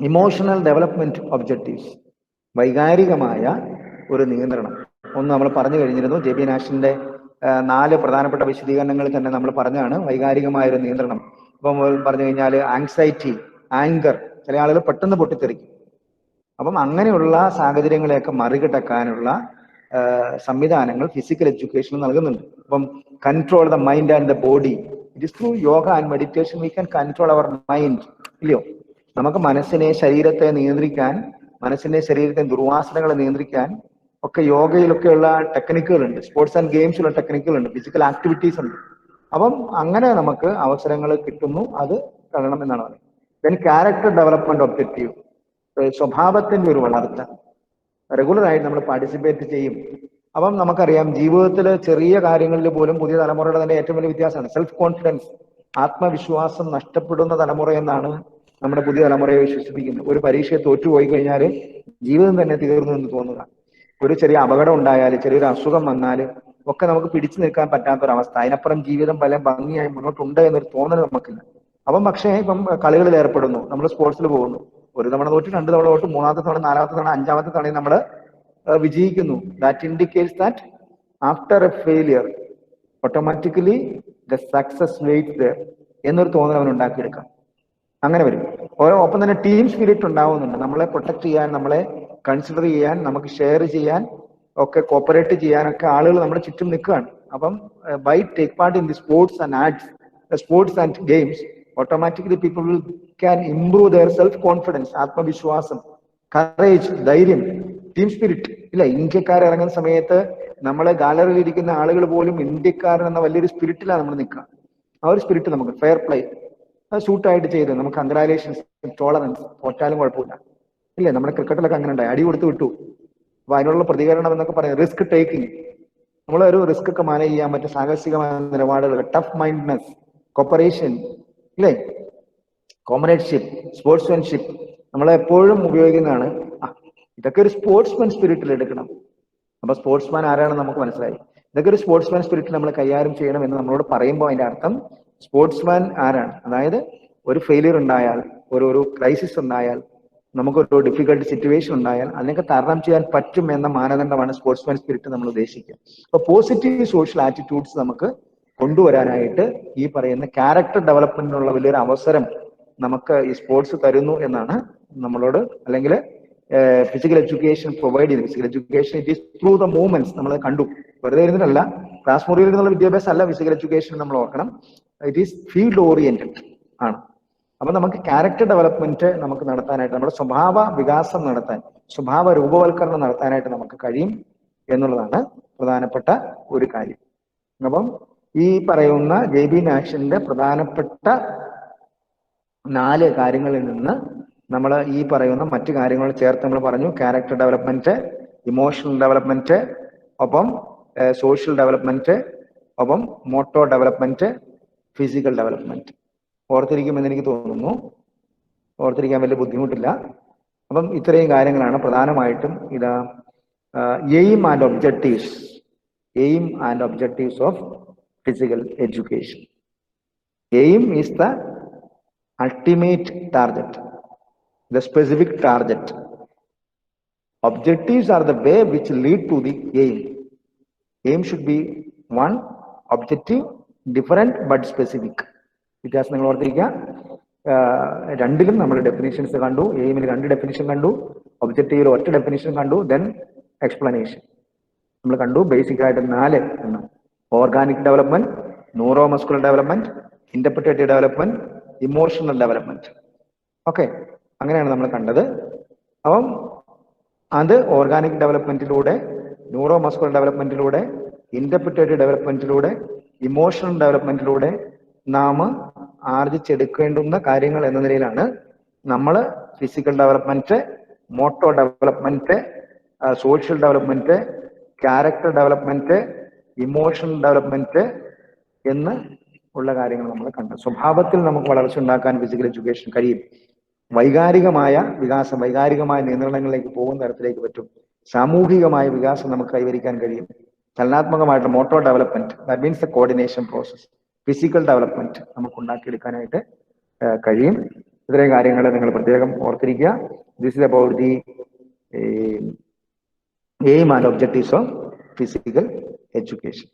ഇമോഷണൽ ഡെവലപ്മെന്റ് ഒബ്ജക്റ്റീവ്സ്, വൈകാരികമായ ഒരു നിയന്ത്രണം. ഒന്ന് നമ്മൾ പറഞ്ഞു കഴിഞ്ഞിരുന്നു, JB നാഷിന്റെ 4 പ്രധാനപ്പെട്ട വിശദീകരണങ്ങൾ തന്നെ നമ്മൾ പറഞ്ഞാണ് വൈകാരികമായ ഒരു നിയന്ത്രണം. ഇപ്പം പറഞ്ഞു കഴിഞ്ഞാൽ ആങ്സൈറ്റി, ആങ്കർ, ചില ആളുകൾ പെട്ടെന്ന് പൊട്ടിത്തെറിക്കും. അപ്പം അങ്ങനെയുള്ള സാഹചര്യങ്ങളെയൊക്കെ മറികടക്കാനുള്ള സംവിധാനങ്ങൾ ഫിസിക്കൽ എഡ്യൂക്കേഷൻ നൽകുന്നുണ്ട്. അപ്പം control the mind and the body, it is through yoga and meditation we can control our mind, ഇല്ലയോ? നമുക്ക് മനസ്സിനെ, ശരീരത്തെ നിയന്ത്രിക്കാൻ, മനസ്സിന്റെ ശരീരത്തെ ദുർവാസനകളെ നിയന്ത്രിക്കാൻ ഒക്കെ യോഗയിലൊക്കെയുള്ള ടെക്നിക്കുകളുണ്ട്. സ്പോർട്സ് ആൻഡ് ഗെയിംസിലുള്ള ടെക്നിക്കുകളുണ്ട്, ഫിസിക്കൽ ആക്ടിവിറ്റീസ് ഉണ്ട്. അപ്പം അങ്ങനെ നമുക്ക് അവസരങ്ങൾ കിട്ടുന്നു, അത് കാണണം എന്നാണ് പറയുന്നത്. ദെൻ ക്യാരക്ടർ ഡെവലപ്മെന്റ് ഒബ്ജക്റ്റീവ്, സ്വഭാവത്തിന്റെ ഒരു വളർച്ച റെഗുലറായിട്ട് നമ്മൾ പാർട്ടിസിപ്പേറ്റ് ചെയ്യും. അപ്പം നമുക്കറിയാം ജീവിതത്തിൽ ചെറിയ കാര്യങ്ങളിൽ പോലും പുതിയ തലമുറയുടെ തന്നെ ഏറ്റവും വലിയ വ്യത്യാസമാണ് സെൽഫ് കോൺഫിഡൻസ്, ആത്മവിശ്വാസം നഷ്ടപ്പെടുന്ന തലമുറ എന്നാണ് നമ്മുടെ പുതിയ തലമുറയെ വിശ്വസിപ്പിക്കുന്നത്. ഒരു പരീക്ഷയെ തോറ്റുപോയി കഴിഞ്ഞാൽ ജീവിതം തന്നെ തീർന്നു എന്ന് തോന്നുക. ഒരു ചെറിയ അപകടം ഉണ്ടായാൽ, ചെറിയൊരു അസുഖം വന്നാൽ ഒക്കെ നമുക്ക് പിടിച്ചു നിൽക്കാൻ പറ്റാത്തൊരവസ്ഥ, അതിനപ്പുറം ജീവിതം പല ഭംഗിയായി മുന്നോട്ടുണ്ട് എന്നൊരു തോന്നൽ നമുക്കില്ല. അപ്പം പക്ഷേ ഇപ്പം കളികളിൽ ഏർപ്പെടുന്നു, നമ്മൾ സ്പോർട്സിൽ പോകുന്നു, ഒരു തവണ തോറ്റ്, രണ്ട് തവണ തോറ്റ്, മൂന്നാമത്തെ തവണ, നാലാമത്തെ തവണ, അഞ്ചാമത്തെ തവണ നമ്മൾ വിജയിക്കുന്നു. That indicates that after a failure automatically the success wait there എന്നൊരു തോന്നൽ അവൻ ഉണ്ടാക്കിയെടുക്കാം. അങ്ങനെ വരും. ഒപ്പം തന്നെ ടീം സ്പിരിറ്റ് ഉണ്ടാവുന്നുണ്ട്. നമ്മളെ പ്രൊട്ടക്ട് ചെയ്യാൻ, നമ്മളെ കൺസിഡർ ചെയ്യാൻ, നമുക്ക് ഷെയർ ചെയ്യാൻ ഒക്കെ, കോപ്പറേറ്റ് ചെയ്യാനൊക്കെ ആളുകൾ നമ്മുടെ ചുറ്റും നിൽക്കുകയാണ്. അപ്പം by take part in the sports and arts, sports and games, automatically people will can improve their self confidence, ആത്മവിശ്വാസം, കറേജ്, ധൈര്യം, ടീം സ്പിരിറ്റ്. ഇല്ല, ഇന്ത്യക്കാർ ഇറങ്ങുന്ന സമയത്ത് നമ്മളെ ഗാലറിയിൽ ഇരിക്കുന്ന ആളുകൾ പോലും ഇന്ത്യക്കാരൻ എന്ന വലിയൊരു സ്പിരിറ്റിലാണ് നമ്മൾ നിൽക്കുക. ആ ഒരു സ്പിരിറ്റ് നമുക്ക്, ഫെയർ പ്ലേ, അത് സൂട്ടായിട്ട് ചെയ്ത് നമുക്ക് കൺഗ്രാലേഷൻസ്, ടോളറൻസ്, തോറ്റാലും കുഴപ്പമില്ല. ഇല്ലേ, നമ്മുടെ ക്രിക്കറ്റിലൊക്കെ അങ്ങനെ ഉണ്ടായി, അടി കൊടുത്ത് വിട്ടു, അപ്പൊ അതിനുള്ള പ്രതികരണം എന്നൊക്കെ പറയാം റിസ്ക് ടേക്കിംഗ്. നമ്മളൊരു റിസ്ക് ഒക്കെ മാനേജ് ചെയ്യാൻ പറ്റും, സാഹസികമായ നിലപാടുകൾ, ടഫ് മൈൻഡ്നെസ്, കോപ്പറേഷൻ, ഇല്ലേ, കോമറേഡ്ഷിപ്പ്, സ്പോർട്സ്മാൻഷിപ്പ് നമ്മളെപ്പോഴും ഉപയോഗിക്കുന്നതാണ്. ഇതൊക്കെ ഒരു സ്പോർട്സ്മാൻ സ്പിരിറ്റിൽ എടുക്കണം. അപ്പൊ സ്പോർട്സ്മാൻ ആരാണെന്ന് നമുക്ക് മനസ്സിലായി. ഇതൊക്കെ ഒരു സ്പോർട്സ്മാൻ സ്പിരിറ്റിൽ നമ്മൾ കൈകാര്യം ചെയ്യണം എന്ന് നമ്മളോട് പറയുമ്പോൾ അതിന്റെ അർത്ഥം സ്പോർട്സ്മാൻ ആരാണ്, അതായത് ഒരു ഫെയിലിയർ ഉണ്ടായാൽ, ഒരു ക്രൈസിസ് ഉണ്ടായാൽ, നമുക്കൊരു ഡിഫിക്കൽട്ട് സിറ്റുവേഷൻ ഉണ്ടായാൽ അതിനൊക്കെ തരണം ചെയ്യാൻ പറ്റും എന്ന മാനദണ്ഡമാണ് സ്പോർട്സ്മാൻ സ്പിരിറ്റ് നമ്മൾ ഉദ്ദേശിക്കുക. അപ്പൊ പോസിറ്റീവ് സോഷ്യൽ ആറ്റിറ്റ്യൂഡ്സ് നമുക്ക് കൊണ്ടുവരാനായിട്ട് ഈ പറയുന്ന ക്യാരക്ടർ ഡെവലപ്മെന്റിനുള്ള വലിയൊരു അവസരം നമുക്ക് ഈ സ്പോർട്സ് തരുന്നു എന്നാണ് നമ്മളോട്, അല്ലെങ്കിൽ ഫിസിക്കൽ എഡ്യൂക്കേഷൻ പ്രൊവൈഡ് ചെയ്ത്. Physical education it is through the movements. നമ്മൾ കണ്ടു, വെറുതെ ഇരുന്നിട്ടല്ല, ക്ലാസ് മുറിയിൽ നിന്നുള്ള വിദ്യാഭ്യാസം അല്ല ഫിസിക്കൽ എഡ്യൂക്കേഷൻ, നമ്മൾ ഓർക്കണം, ഇറ്റ് ഈസ് ഫീൽഡ് ഓറിയന്റഡ് ആണ്. അപ്പൊ നമുക്ക് ക്യാരക്ടർ ഡെവലപ്മെന്റ് നമുക്ക് നടത്താനായിട്ട്, നമ്മുടെ സ്വഭാവ വികാസം നടത്താൻ, സ്വഭാവ രൂപവൽക്കരണം നടത്താനായിട്ട് നമുക്ക് കഴിയും എന്നുള്ളതാണ് പ്രധാനപ്പെട്ട ഒരു കാര്യം. അപ്പം ഈ പറയുന്ന JB നാഷന്റെ പ്രധാനപ്പെട്ട 4 കാര്യങ്ങളിൽ നിന്ന് നമ്മൾ ഈ പറയുന്ന മറ്റു കാര്യങ്ങൾ ചേർത്ത് നമ്മൾ പറഞ്ഞു. ക്യാരക്ടർ ഡെവലപ്മെന്റ്, ഇമോഷണൽ ഡെവലപ്മെന്റ്, ഒപ്പം സോഷ്യൽ ഡെവലപ്മെന്റ്, ഒപ്പം മോട്ടോർ ഡെവലപ്മെന്റ്, ഫിസിക്കൽ ഡെവലപ്മെന്റ്. ഓർത്തിരിക്കുമെന്ന് എനിക്ക് തോന്നുന്നു, ഓർത്തിരിക്കാൻ വലിയ ബുദ്ധിമുട്ടില്ല. അപ്പം ഇത്രയും കാര്യങ്ങളാണ് പ്രധാനമായിട്ടും ഇതാ aim and objectives of physical education. Aim is the ultimate target, the specific target. Objectives are the way which lead to the aim. Aim should be one, objective, different but specific. വ്യത്യാസം നിങ്ങൾ ഓർത്തിരിക്കുക. രണ്ടിലും നമ്മൾ definitions കണ്ടു. എയിമിൽ 2 definition കണ്ടു, ഒബ്ജക്റ്റീവിൽ 1 definition കണ്ടു, then explanation നമ്മൾ കണ്ടു. ബേസിക് ആയിട്ട് 4 എണ്ണം: organic development, neuromuscular development, interpretative development, emotional development. Okay, അങ്ങനെയാണ് നമ്മൾ കണ്ടത്. അപ്പം അത് ഓർഗാനിക് ഡെവലപ്മെന്റിലൂടെ, ന്യൂറോ മസ്കുലർ ഡെവലപ്മെന്റിലൂടെ, ഇന്റർപ്രിറ്റേറ്റീവ് ഡെവലപ്മെന്റിലൂടെ, ഇമോഷണൽ ഡെവലപ്മെന്റിലൂടെ നാം ആർജിച്ചെടുക്കേണ്ടുന്ന കാര്യങ്ങൾ എന്ന നിലയിലാണ് നമ്മൾ physical development, motor development, social development, character development, emotional development എന്ന് ഉള്ള കാര്യങ്ങൾ നമ്മൾ കണ്ടു. സ്വഭാവത്തിൽ നമുക്ക് വളർച്ച ഉണ്ടാക്കാൻ ഫിസിക്കൽ എഡ്യൂക്കേഷൻ കഴിയും. വൈകാരികമായ വികാസം, വൈകാരികമായ നിയന്ത്രണങ്ങളിലേക്ക് പോകുന്ന തരത്തിലേക്ക് പറ്റും. സാമൂഹികമായ വികാസം നമുക്ക് കൈവരിക്കാൻ കഴിയും. ചലനാത്മകമായിട്ട് motor development, that means the coordination process. Physical development നമുക്ക് ഉണ്ടാക്കിയെടുക്കാനായിട്ട് കഴിയും. ഇത്രയും കാര്യങ്ങൾ നിങ്ങൾ പ്രത്യേകം ഓർത്തിരിക്കുക. This is about the aim and objectives of physical education.